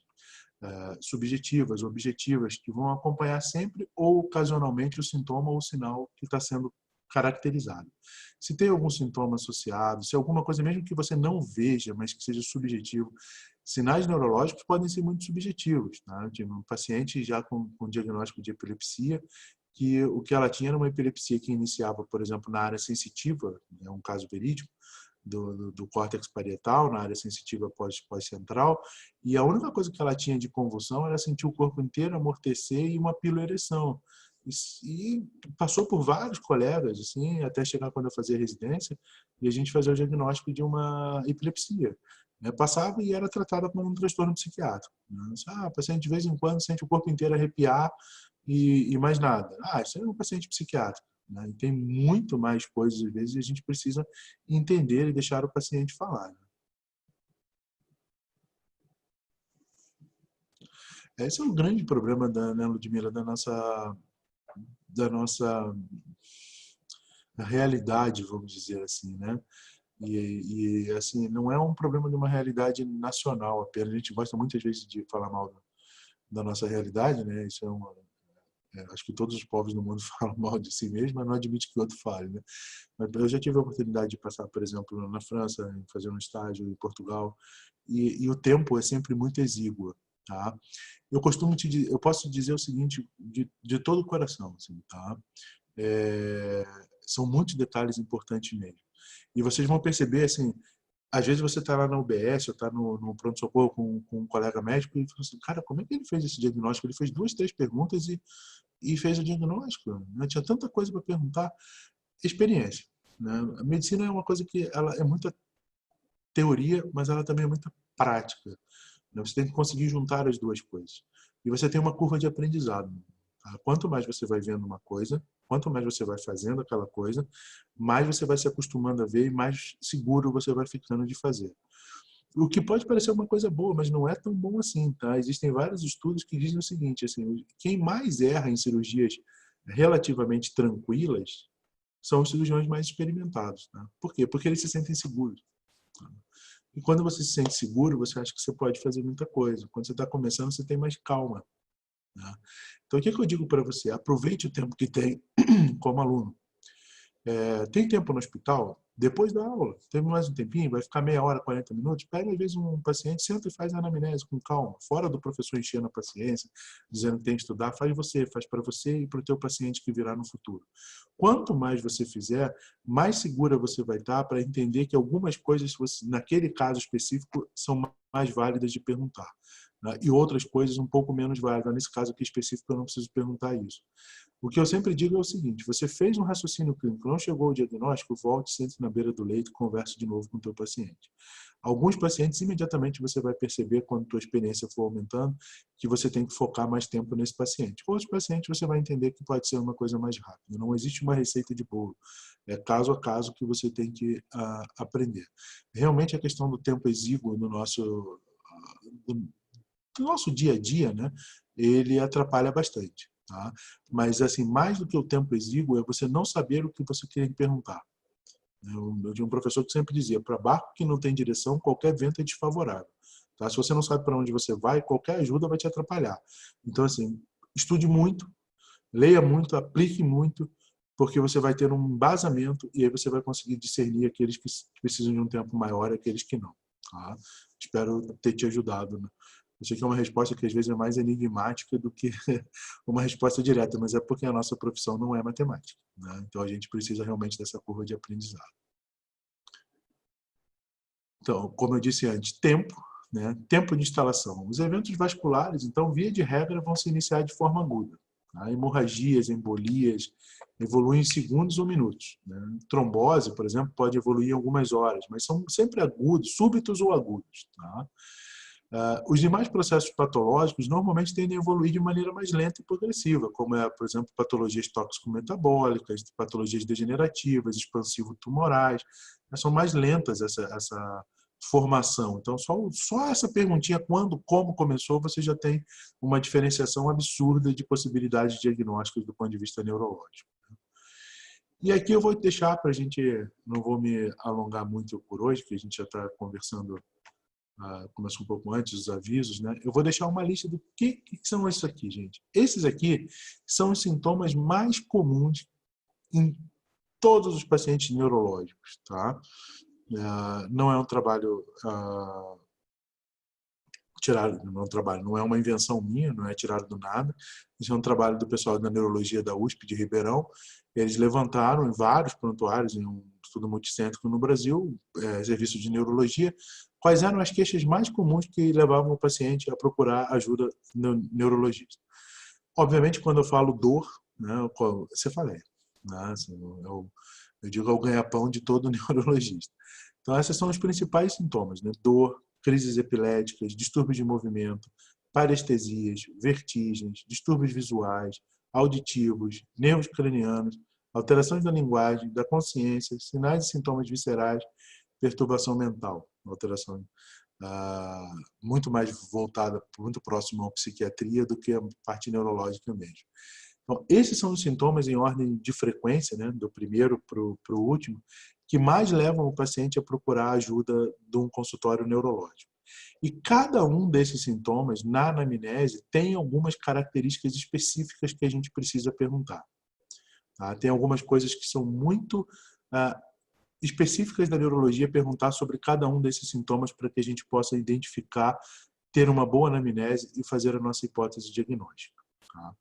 Subjetivas, objetivas, que vão acompanhar sempre ou ocasionalmente o sintoma ou o sinal que está sendo caracterizado. Se tem algum sintoma associado, se alguma coisa mesmo que você não veja, mas que seja subjetivo, sinais neurológicos podem ser muito subjetivos. Tá? Eu tive um paciente já com diagnóstico de epilepsia, que o que ela tinha era uma epilepsia que iniciava, por exemplo, na área sensitiva, é um caso verídico, do córtex parietal, na área sensitiva pós-central, e a única coisa que ela tinha de convulsão era sentir o corpo inteiro amortecer e uma piloereção. E passou por vários colegas, assim, até chegar quando eu fazia residência, e a gente fazia o diagnóstico de uma epilepsia. Né? Passava e era tratada como um transtorno psiquiátrico. Né? O paciente de vez em quando sente o corpo inteiro arrepiar e mais nada. Isso é um paciente psiquiátrico. Né? E tem muito mais coisas, às vezes, e a gente precisa entender e deixar o paciente falar. Né? Esse é o grande problema, né, Ludmila, da nossa realidade, vamos dizer assim, né? E assim, não é um problema de uma realidade nacional apenas. A gente gosta muitas vezes de falar mal da nossa realidade, né? Isso acho que todos os povos do mundo falam mal de si mesmo, mas não admite que o outro fale, né? Mas eu já tive a oportunidade de passar, por exemplo, na França, fazer um estágio em Portugal, e o tempo é sempre muito exíguo, tá? Eu posso dizer o seguinte, de todo o coração, assim, tá? São muitos detalhes importantes mesmo. E vocês vão perceber, assim, às vezes você está lá na UBS ou está no pronto-socorro com um colega médico e fala assim, cara, como é que ele fez esse diagnóstico? Ele fez 2, 3 perguntas e fez o diagnóstico. Né? Tinha tanta coisa para perguntar. Experiência. Né? A medicina é uma coisa que ela é muita teoria, mas ela também é muita prática. Né? Você tem que conseguir juntar as duas coisas. E você tem uma curva de aprendizado. Tá? Quanto mais você vai vendo uma coisa, quanto mais você vai fazendo aquela coisa, mais você vai se acostumando a ver e mais seguro você vai ficando de fazer. O que pode parecer uma coisa boa, mas não é tão bom assim, tá? Existem vários estudos que dizem o seguinte, assim, quem mais erra em cirurgias relativamente tranquilas são os cirurgiões mais experimentados, tá? Por quê? Porque eles se sentem seguros. Tá? E quando você se sente seguro, você acha que você pode fazer muita coisa. Quando você está começando, você tem mais calma. Tá? Então, o que eu digo para você? Aproveite o tempo que tem como aluno. Tem tempo no hospital? Depois da aula, teve mais um tempinho, vai ficar meia hora, 40 minutos, pega às vezes um paciente, senta e faz a anamnese com calma, fora do professor enchendo a paciência, dizendo que tem que estudar, faz para você e para o teu paciente que virá no futuro. Quanto mais você fizer, mais segura você vai estar para entender que algumas coisas, naquele caso específico, são mais válidas de perguntar, né? E outras coisas um pouco menos válidas. Nesse caso aqui específico, eu não preciso perguntar isso. O que eu sempre digo é o seguinte: você fez um raciocínio clínico, não chegou ao diagnóstico, volte, sente na beira do leito e converse de novo com o teu paciente. Alguns pacientes, imediatamente você vai perceber, quando a tua experiência for aumentando, que você tem que focar mais tempo nesse paciente. Outros pacientes você vai entender que pode ser uma coisa mais rápida. Não existe uma receita de bolo. É caso a caso que você tem que aprender. Realmente a questão do tempo exíguo no nosso dia a dia, né, ele atrapalha bastante. Tá? Mas, assim, mais do que o tempo exíguo é você não saber o que você quer perguntar. Eu tinha um professor que sempre dizia: para barco que não tem direção, qualquer vento é desfavorável. Tá? Se você não sabe para onde você vai, qualquer ajuda vai te atrapalhar. Então, assim, estude muito, leia muito, aplique muito, porque você vai ter um embasamento e aí você vai conseguir discernir aqueles que precisam de um tempo maior e aqueles que não. Tá? Espero ter te ajudado, né? Eu sei que é uma resposta que às vezes é mais enigmática do que uma resposta direta, mas é porque a nossa profissão não é matemática, né? Então a gente precisa realmente dessa curva de aprendizado. Então, como eu disse antes, tempo, né? Tempo de instalação. Os eventos vasculares, então, via de regra, vão se iniciar de forma aguda. Tá? Hemorragias, embolias, evoluem em segundos ou minutos, né? Trombose, por exemplo, pode evoluir em algumas horas, mas são sempre agudos, súbitos ou agudos. Tá? Os demais processos patológicos normalmente tendem a evoluir de maneira mais lenta e progressiva, como por exemplo, patologias tóxico-metabólicas, patologias degenerativas, expansivo-tumorais. São mais lentas essa formação. Então, só essa perguntinha, quando, como começou, você já tem uma diferenciação absurda de possibilidades diagnósticas do ponto de vista neurológico. E aqui eu vou deixar para a gente, não vou me alongar muito por hoje, que a gente já está conversando, começou um pouco antes, os avisos, né? Eu vou deixar uma lista do que são esses aqui, gente. Esses aqui são os sintomas mais comuns em todos os pacientes neurológicos, tá? Não é um trabalho tirado, não é uma invenção minha, não é tirado do nada. Isso é um trabalho do pessoal da neurologia da USP de Ribeirão. Eles levantaram em vários prontuários, em um estudo multicêntrico no Brasil, serviço de neurologia, quais eram as queixas mais comuns que levavam o paciente a procurar ajuda no neurologista. Obviamente, quando eu falo dor, né, você fala, né, assim, eu digo é o ganha-pão de todo neurologista. Então, esses são os principais sintomas, né? Dor, crises epiléticas, distúrbios de movimento, parestesias, vertigens, distúrbios visuais, auditivos, nervos cranianos, alterações da linguagem, da consciência, sinais e sintomas viscerais, perturbação mental, alteração muito mais voltada, muito próxima à psiquiatria do que a parte neurológica mesmo. Então, esses são os sintomas em ordem de frequência, né, do primeiro para o último, que mais levam o paciente a procurar ajuda de um consultório neurológico. E cada um desses sintomas, na anamnese, tem algumas características específicas que a gente precisa perguntar. Tá? Tem algumas coisas que são muito específicas da neurologia, perguntar sobre cada um desses sintomas para que a gente possa identificar, ter uma boa anamnese e fazer a nossa hipótese diagnóstica. Tá?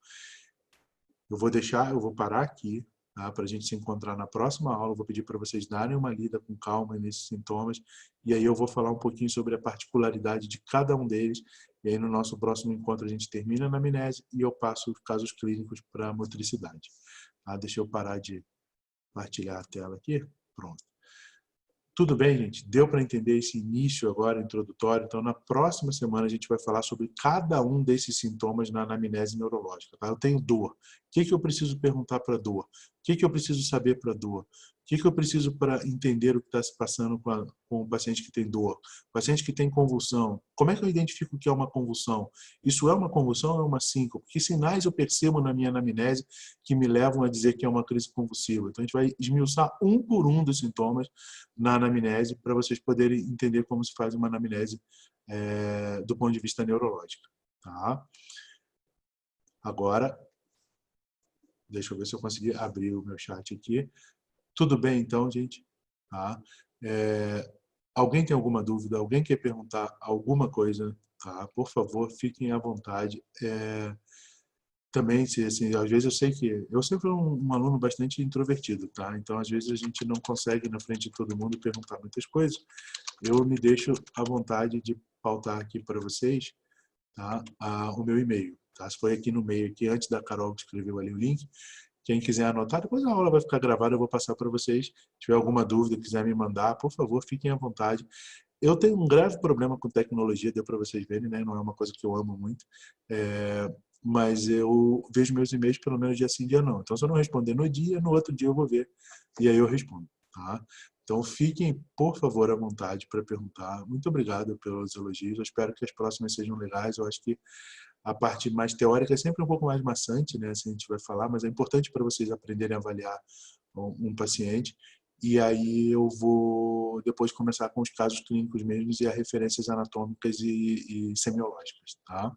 Eu vou parar aqui, tá? Para a gente se encontrar na próxima aula. Eu vou pedir para vocês darem uma lida com calma nesses sintomas e aí eu vou falar um pouquinho sobre a particularidade de cada um deles. E aí no nosso próximo encontro a gente termina a anamnese e eu passo os casos clínicos para a motricidade. Tá? Deixa eu parar de partilhar a tela aqui. Pronto. Tudo bem, gente? Deu para entender esse início agora, introdutório? Então, na próxima semana, a gente vai falar sobre cada um desses sintomas na anamnese neurológica. Tá? Eu tenho dor. O que eu preciso perguntar para a dor? O que eu preciso saber para a dor? O que eu preciso para entender o que está se passando com o paciente que tem dor? Paciente que tem convulsão. Como é que eu identifico o que é uma convulsão? Isso é uma convulsão ou é uma síncope? Que sinais eu percebo na minha anamnese que me levam a dizer que é uma crise convulsiva? Então, a gente vai esmiuçar um por um dos sintomas na anamnese para vocês poderem entender como se faz uma anamnese do ponto de vista neurológico. Tá? Agora, deixa eu ver se eu consegui abrir o meu chat aqui. Tudo bem, então, gente? tá? Alguém tem alguma dúvida? Alguém quer perguntar alguma coisa? Tá? Por favor, fiquem à vontade. Também, se, assim, às vezes eu sei que... Eu sempre fui um aluno bastante introvertido, tá? Então, às vezes a gente não consegue, na frente de todo mundo, perguntar muitas coisas. Eu me deixo à vontade de pautar aqui para vocês, tá? O meu e-mail. Tá? Se foi aqui no meio, aqui antes da Carol que escreveu ali o link, quem quiser anotar, depois a aula vai ficar gravada, eu vou passar para vocês. Se tiver alguma dúvida, quiser me mandar, por favor, fiquem à vontade. Eu tenho um grave problema com tecnologia, deu para vocês verem, né? Não é uma coisa que eu amo muito, mas eu vejo meus e-mails pelo menos dia sim, dia não. Então, se eu não responder no dia, no outro dia eu vou ver e aí eu respondo, tá? Então, fiquem, por favor, à vontade para perguntar. Muito obrigado pelos elogios. Eu espero que as próximas sejam legais. Eu acho que a parte mais teórica é sempre um pouco mais maçante, né? Assim a gente vai falar, mas é importante para vocês aprenderem a avaliar um paciente. E aí eu vou depois começar com os casos clínicos mesmos e as referências anatômicas e semiológicas, tá?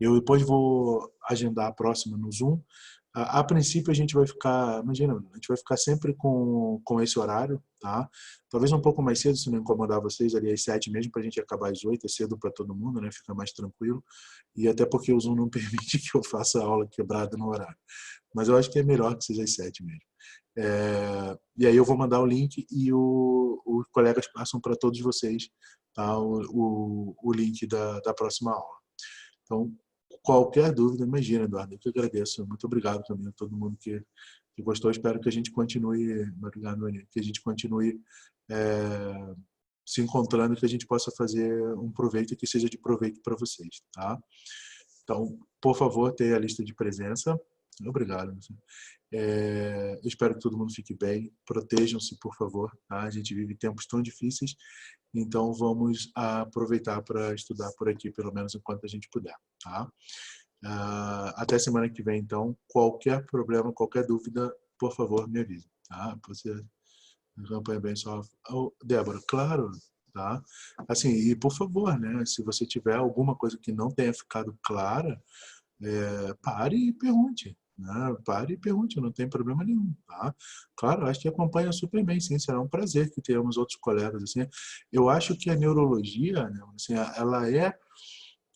Eu depois vou agendar a próxima no Zoom. A princípio a gente vai ficar, imagina, a gente vai ficar sempre com esse horário, tá? Talvez um pouco mais cedo, se não incomodar vocês, ali às 7 mesmo, para a gente acabar às 8, é cedo para todo mundo, né? Fica mais tranquilo. E até porque o Zoom não permite que eu faça a aula quebrada no horário. Mas eu acho que é melhor que seja às 7 mesmo. E aí eu vou mandar o link e os colegas passam para todos vocês, tá? O link da próxima aula. Então, qualquer dúvida, imagina, Eduardo, eu que agradeço. Muito obrigado também a todo mundo que gostou. Espero que a gente continue, obrigado, Aninha, que a gente continue se encontrando, que a gente possa fazer um proveito que seja de proveito para vocês, tá? Então, por favor, tenha a lista de presença. Obrigado. Espero que todo mundo fique bem. Protejam-se, por favor. Tá? A gente vive tempos tão difíceis, então vamos aproveitar para estudar por aqui, pelo menos enquanto a gente puder. Tá? Até semana que vem, então. Qualquer problema, qualquer dúvida, por favor, me avise. Tá? Você acompanha bem só. Débora, claro. Tá? Assim, e por favor, né? Se você tiver alguma coisa que não tenha ficado clara, pare e pergunte. Né? Pare e pergunte, não tem problema nenhum. Tá? Claro, acho que acompanha super bem, sim. Será um prazer que tenhamos outros colegas. Assim. Eu acho que a neurologia, né, assim, ela é,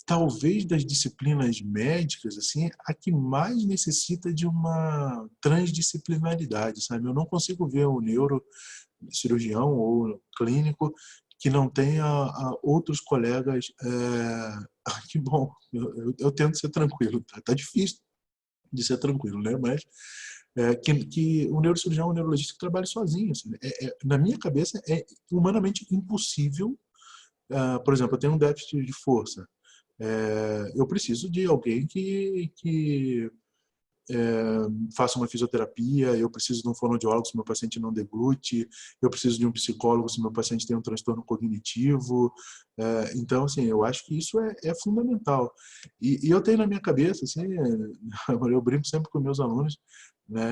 talvez das disciplinas médicas, assim, a que mais necessita de uma transdisciplinaridade, sabe? Eu não consigo ver um neurocirurgião ou clínico que não tenha outros colegas. Que bom, eu tento ser tranquilo, tá difícil de ser tranquilo, né? Mas que um neurocirurgião, um neurologista que trabalhe sozinho, assim, na minha cabeça é humanamente impossível. Por exemplo, eu tenho um déficit de força. Eu preciso de alguém que faça uma fisioterapia, eu preciso de um fonoaudiólogo se meu paciente não deglute, eu preciso de um psicólogo se meu paciente tem um transtorno cognitivo. Então, assim, eu acho que isso é fundamental. E eu tenho na minha cabeça, assim, eu brinco sempre com meus alunos, né,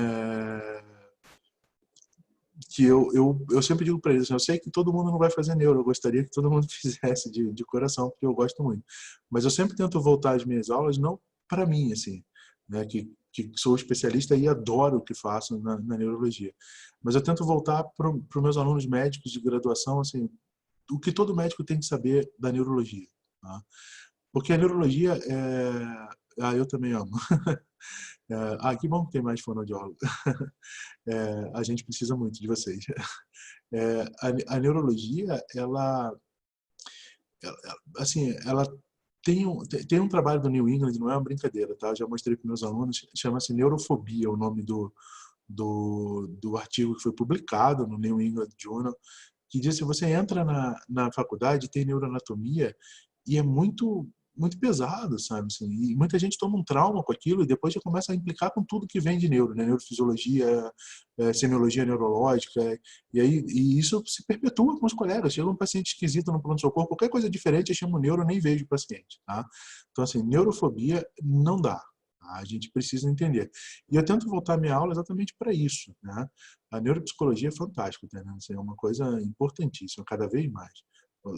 que eu sempre digo para eles, assim, eu sei que todo mundo não vai fazer neuro, eu gostaria que todo mundo fizesse de coração, porque eu gosto muito. Mas eu sempre tento voltar às minhas aulas, não para mim, assim, né, que sou especialista e adoro o que faço na neurologia. Mas eu tento voltar para os meus alunos médicos de graduação, assim, o que todo médico tem que saber da neurologia. Tá? Porque a neurologia eu também amo. Que bom que tem mais fonoaudiólogo. A gente precisa muito de vocês. A neurologia, assim, ela tem um trabalho do New England, não é uma brincadeira, tá? Eu já mostrei para meus alunos, chama-se Neurofobia, o nome do artigo que foi publicado no New England Journal, que diz que você entra na faculdade, tem neuroanatomia, e é muito pesado, sabe? Assim, e muita gente toma um trauma com aquilo e depois já começa a implicar com tudo que vem de neuro, né? Neurofisiologia, semiologia neurológica, e isso se perpetua com os colegas. Chega um paciente esquisito no pronto-socorro, qualquer coisa diferente, eu chamo neuro, nem vejo o paciente, tá? Então, assim, neurofobia não dá. Tá? A gente precisa entender. E eu tento voltar a minha aula exatamente para isso, né? A neuropsicologia é fantástica, né? Assim, é uma coisa importantíssima, cada vez mais.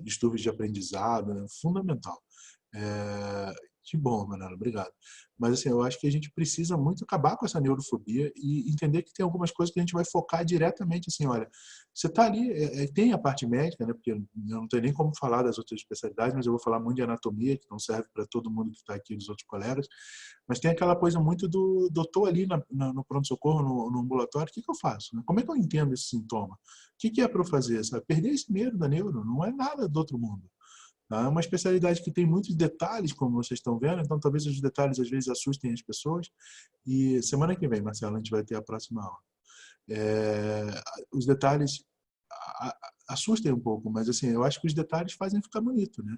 Distúrbios de aprendizado, é fundamental. Que bom, Manela, obrigado. Mas assim, eu acho que a gente precisa muito acabar com essa neurofobia e entender que tem algumas coisas que a gente vai focar diretamente, assim, olha, você está ali, tem a parte médica, né, porque eu não tenho nem como falar das outras especialidades, mas eu vou falar muito de anatomia, que não serve para todo mundo que está aqui, dos outros colegas, mas tem aquela coisa muito do doutor ali no pronto-socorro, no ambulatório, o que eu faço? Né? Como é que eu entendo esse sintoma? O que é para eu fazer? Sabe? Perder esse medo da neuro não é nada do outro mundo. É uma especialidade que tem muitos detalhes, como vocês estão vendo, então talvez os detalhes às vezes assustem as pessoas. E semana que vem, Marcelo, a gente vai ter a próxima aula. Os detalhes assustem um pouco, mas assim, eu acho que os detalhes fazem ficar bonito, né?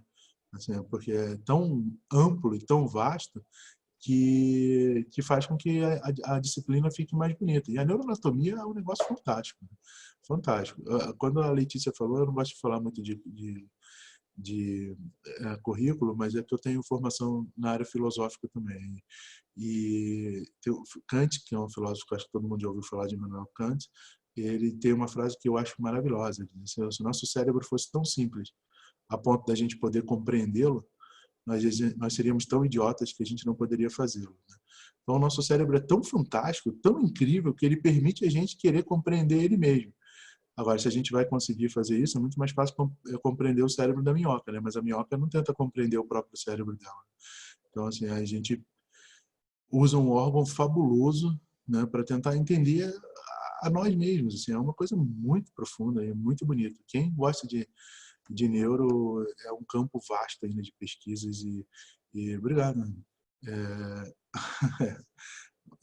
Assim, porque é tão amplo e tão vasto que faz com que a disciplina fique mais bonita. E a neuroanatomia é um negócio fantástico. Né? Fantástico. Quando a Letícia falou, eu não gosto de falar muito de currículo, mas é que eu tenho formação na área filosófica também. E Kant, que é um filósofo que acho que todo mundo já ouviu falar de Immanuel Kant, ele tem uma frase que eu acho maravilhosa. Ele diz, se o nosso cérebro fosse tão simples a ponto da gente poder compreendê-lo, nós seríamos tão idiotas que a gente não poderia fazê-lo. Né? Então, o nosso cérebro é tão fantástico, tão incrível, que ele permite a gente querer compreender ele mesmo. Agora, se a gente vai conseguir fazer isso, é muito mais fácil compreender o cérebro da minhoca, né? Mas a minhoca não tenta compreender o próprio cérebro dela. Então, assim, a gente usa um órgão fabuloso, né, para tentar entender a nós mesmos. Assim, é uma coisa muito profunda e muito bonita. Quem gosta de neuro é um campo vasto ainda de pesquisas e obrigado. É,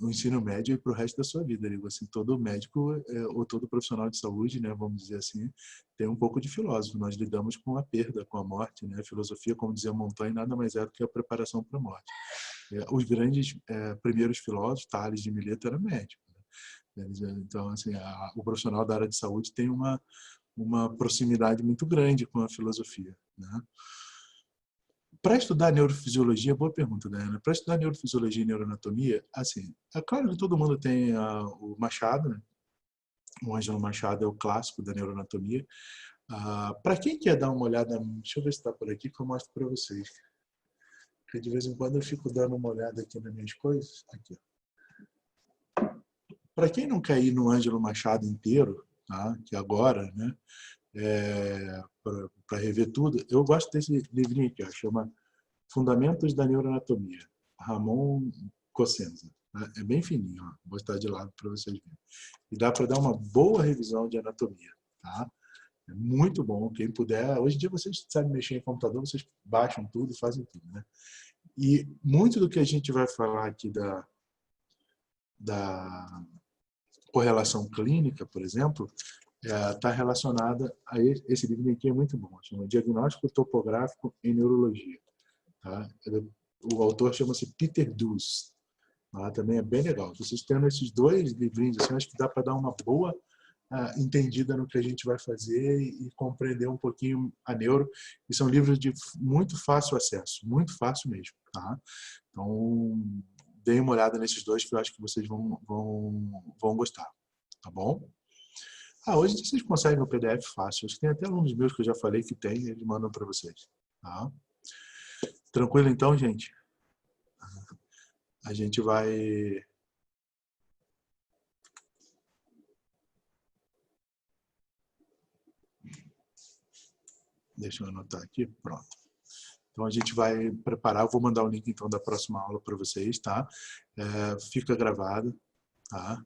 o ensino médio e para o resto da sua vida. Assim, todo médico ou todo profissional de saúde, né, vamos dizer assim, tem um pouco de filósofo. Nós lidamos com a perda, com a morte. Né? A filosofia, como dizia Montaigne, nada mais é do que a preparação para a morte. Os grandes primeiros filósofos, Tales de Mileto, era médico. Né? Então, assim, o profissional da área de saúde tem uma proximidade muito grande com a filosofia. Né? Para estudar neurofisiologia, boa pergunta, Diana. Para estudar neurofisiologia e neuroanatomia, assim, é claro que todo mundo tem o Machado, né? O Ângelo Machado é o clássico da neuroanatomia. Para quem quer dar uma olhada, deixa eu ver se está por aqui que eu mostro para vocês. Porque de vez em quando eu fico dando uma olhada aqui nas minhas coisas. Aqui. Para quem não quer ir no Ângelo Machado inteiro, tá? Que agora, né? Para rever tudo, eu gosto desse livrinho aqui, ó, chama Fundamentos da Neuroanatomia, Ramon Cosenza. É bem fininho, ó. Vou estar de lado para vocês verem. E dá para dar uma boa revisão de anatomia. Tá? É muito bom. Quem puder, hoje em dia vocês sabem mexer em computador, vocês baixam tudo, fazem tudo. Né? E muito do que a gente vai falar aqui da correlação clínica, por exemplo, está relacionada a esse livro aqui, é muito bom. Chama Diagnóstico Topográfico em Neurologia. Tá? O autor chama-se Peter Dues. Também é bem legal. Vocês tendo esses dois livrinhos, assim, acho que dá para dar uma boa entendida no que a gente vai fazer e compreender um pouquinho a neuro. E são livros de muito fácil acesso, muito fácil mesmo. Tá? Então, deem uma olhada nesses dois que eu acho que vocês vão gostar. Tá bom? Hoje vocês conseguem o PDF fácil. Acho que tem até alunos meus que eu já falei que tem, eles mandam para vocês. Tá? Tranquilo então, gente? A gente vai... Deixa eu anotar aqui. Pronto. Então a gente vai preparar. Eu vou mandar o link então da próxima aula para vocês, tá? Fica gravado, tá?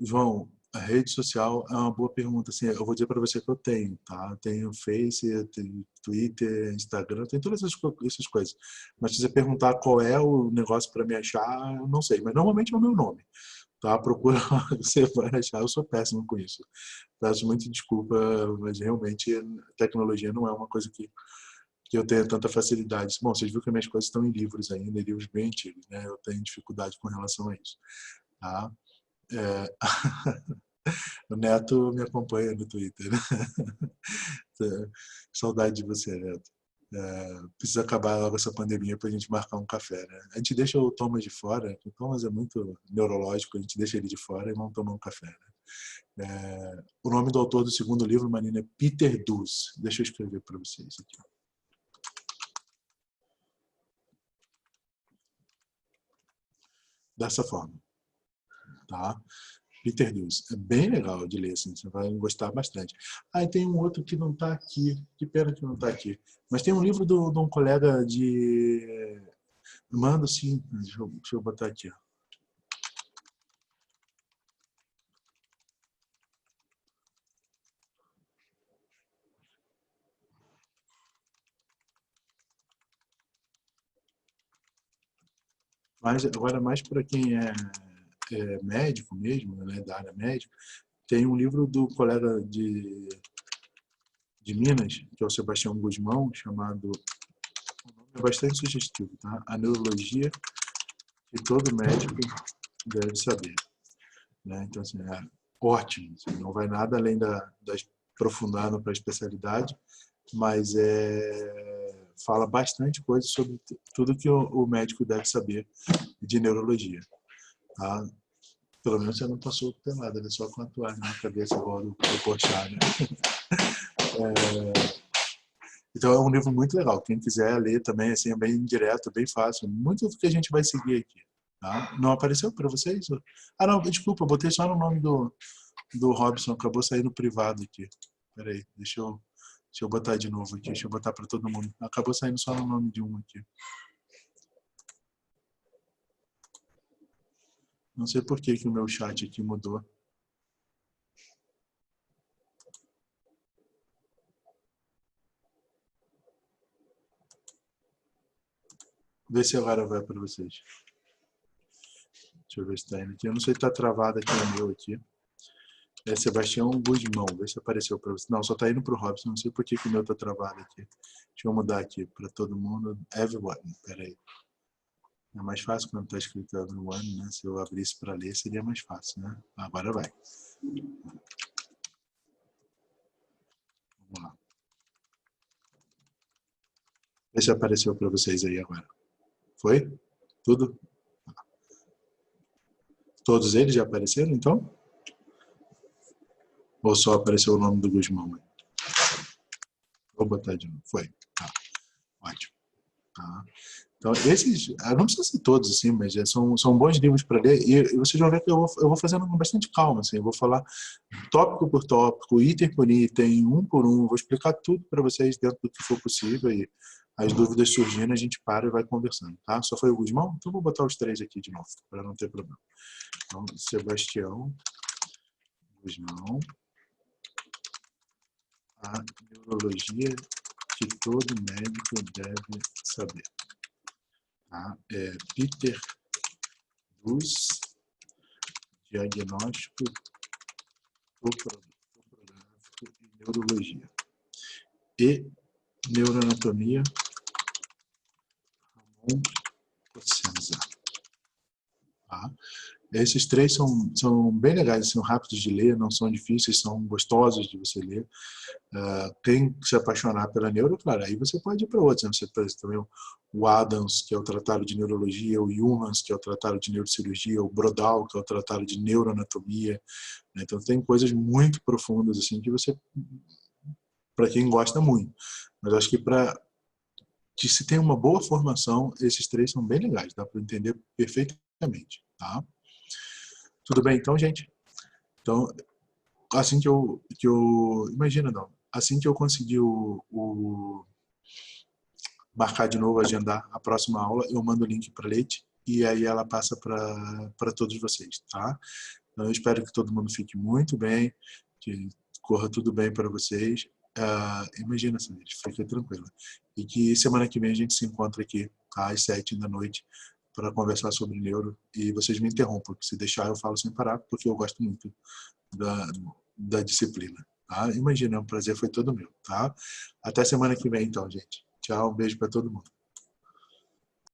João, a rede social é uma boa pergunta. Assim, eu vou dizer para você que eu tenho, tá? Eu tenho Face, eu tenho Twitter, Instagram, tem todas essas coisas. Mas se você perguntar qual é o negócio para me achar, eu não sei. Mas normalmente é o meu nome. Tá? Procura lá, você vai achar. Eu sou péssimo com isso. Peço muita desculpa, mas realmente a tecnologia não é uma coisa que eu tenha tanta facilidade. Bom, vocês viram que minhas coisas estão em livros ainda, em livros bem antigos, né? Eu tenho dificuldade com relação a isso. Tá? O Neto me acompanha no Twitter. Né? Saudade de você, Neto. Precisa acabar logo essa pandemia para a gente marcar um café. Né? A gente deixa o Thomas de fora, o Thomas é muito neurológico, a gente deixa ele de fora e vamos tomar um café. Né? O nome do autor do segundo livro, Marina, é Peter Dues. Deixa eu escrever para vocês aqui. dessa forma, tá? Peter Dewey. É bem legal de ler, assim, você vai gostar bastante. Ah, e tem um outro que não está aqui. Que pena que não está aqui. Mas tem um livro de um colega de... Mando sim. Deixa eu botar aqui. Mas agora, mais para quem é médico mesmo, né, da área médica, tem um livro do colega de Minas, que é o Sebastião Guzmão, chamado... O nome é bastante sugestivo, tá? A Neurologia que todo médico deve saber. Né? Então, assim, é ótimo. Assim, não vai nada além da aprofundando para a especialidade, mas fala bastante coisa sobre tudo que o médico deve saber de neurologia. Tá? Pelo menos você não passou por nada, né? Só com a toalha na cabeça, igual do Porchat, né? Então é um livro muito legal. Quem quiser ler também, assim, é bem direto, bem fácil. Muito do que a gente vai seguir aqui. Tá? Não apareceu para vocês? Ah, não, desculpa, botei só no nome do Robson, acabou saindo privado aqui. Peraí, deixa eu botar de novo aqui, deixa eu botar para todo mundo. Acabou saindo só no nome de um aqui. Não sei por que o meu chat aqui mudou. Vê se agora vai para vocês. Deixa eu ver se está indo aqui. Eu não sei se está travado aqui o meu aqui. É Sebastião Guzmão. Vê se apareceu para você. Não, só está indo para o Robson. Não sei por que o meu está travado aqui. Deixa eu mudar aqui para todo mundo. Everyone. Peraí. É mais fácil quando está escrito everyone, né? Se eu abrisse para ler, seria mais fácil, né? Agora vai. Vamos lá. Vê se apareceu para vocês aí agora. Foi? Tudo? Todos eles já apareceram, então? Ou só apareceu o nome do Guzmão? Vou botar de novo. Foi. Tá. Ótimo. Tá. Então, esses, eu não precisa ser todos, assim, mas são bons livros para ler. E vocês vão ver que eu vou fazendo com bastante calma. Assim, eu vou falar tópico por tópico, item por item, um por um. Vou explicar tudo para vocês dentro do que for possível. E as dúvidas surgindo, a gente para e vai conversando. Tá? Só foi o Guzmão? Então, vou botar os três aqui de novo, para não ter problema. Então, Sebastião Guzmão. A neurologia que todo médico deve saber. Tá? Peter Dewey, diagnóstico topográfico e neurologia. E neuroanatomia, Ramon Cosenza. Tá? Esses três são bem legais, são rápidos de ler, não são difíceis, são gostosos de você ler. Tem que se apaixonar pela neuro, claro, aí você pode ir para outros. Né? Você tem também o Adams, que é o tratado de neurologia, o Humans, que é o tratado de neurocirurgia, o Brodal, que é o tratado de neuroanatomia. Né? Então tem coisas muito profundas assim que você, para quem gosta muito. Mas acho que se tem uma boa formação, esses três são bem legais, dá para entender perfeitamente. Tá? Tudo bem então, gente? Então, assim que eu imagina não, assim que eu conseguir marcar de novo, agendar a próxima aula, eu mando o link para a Leite e aí ela passa para todos vocês, tá? Então, eu espero que todo mundo fique muito bem, que corra tudo bem para vocês. Imagina, Samir, fique tranquila. E que semana que vem a gente se encontra aqui às 7 da noite para conversar sobre neuro. E vocês me interrompam, porque se deixar eu falo sem parar, porque eu gosto muito da disciplina. Tá? Imagina, é um prazer, foi todo meu. Tá? Até semana que vem, então, gente. Tchau, um beijo para todo mundo.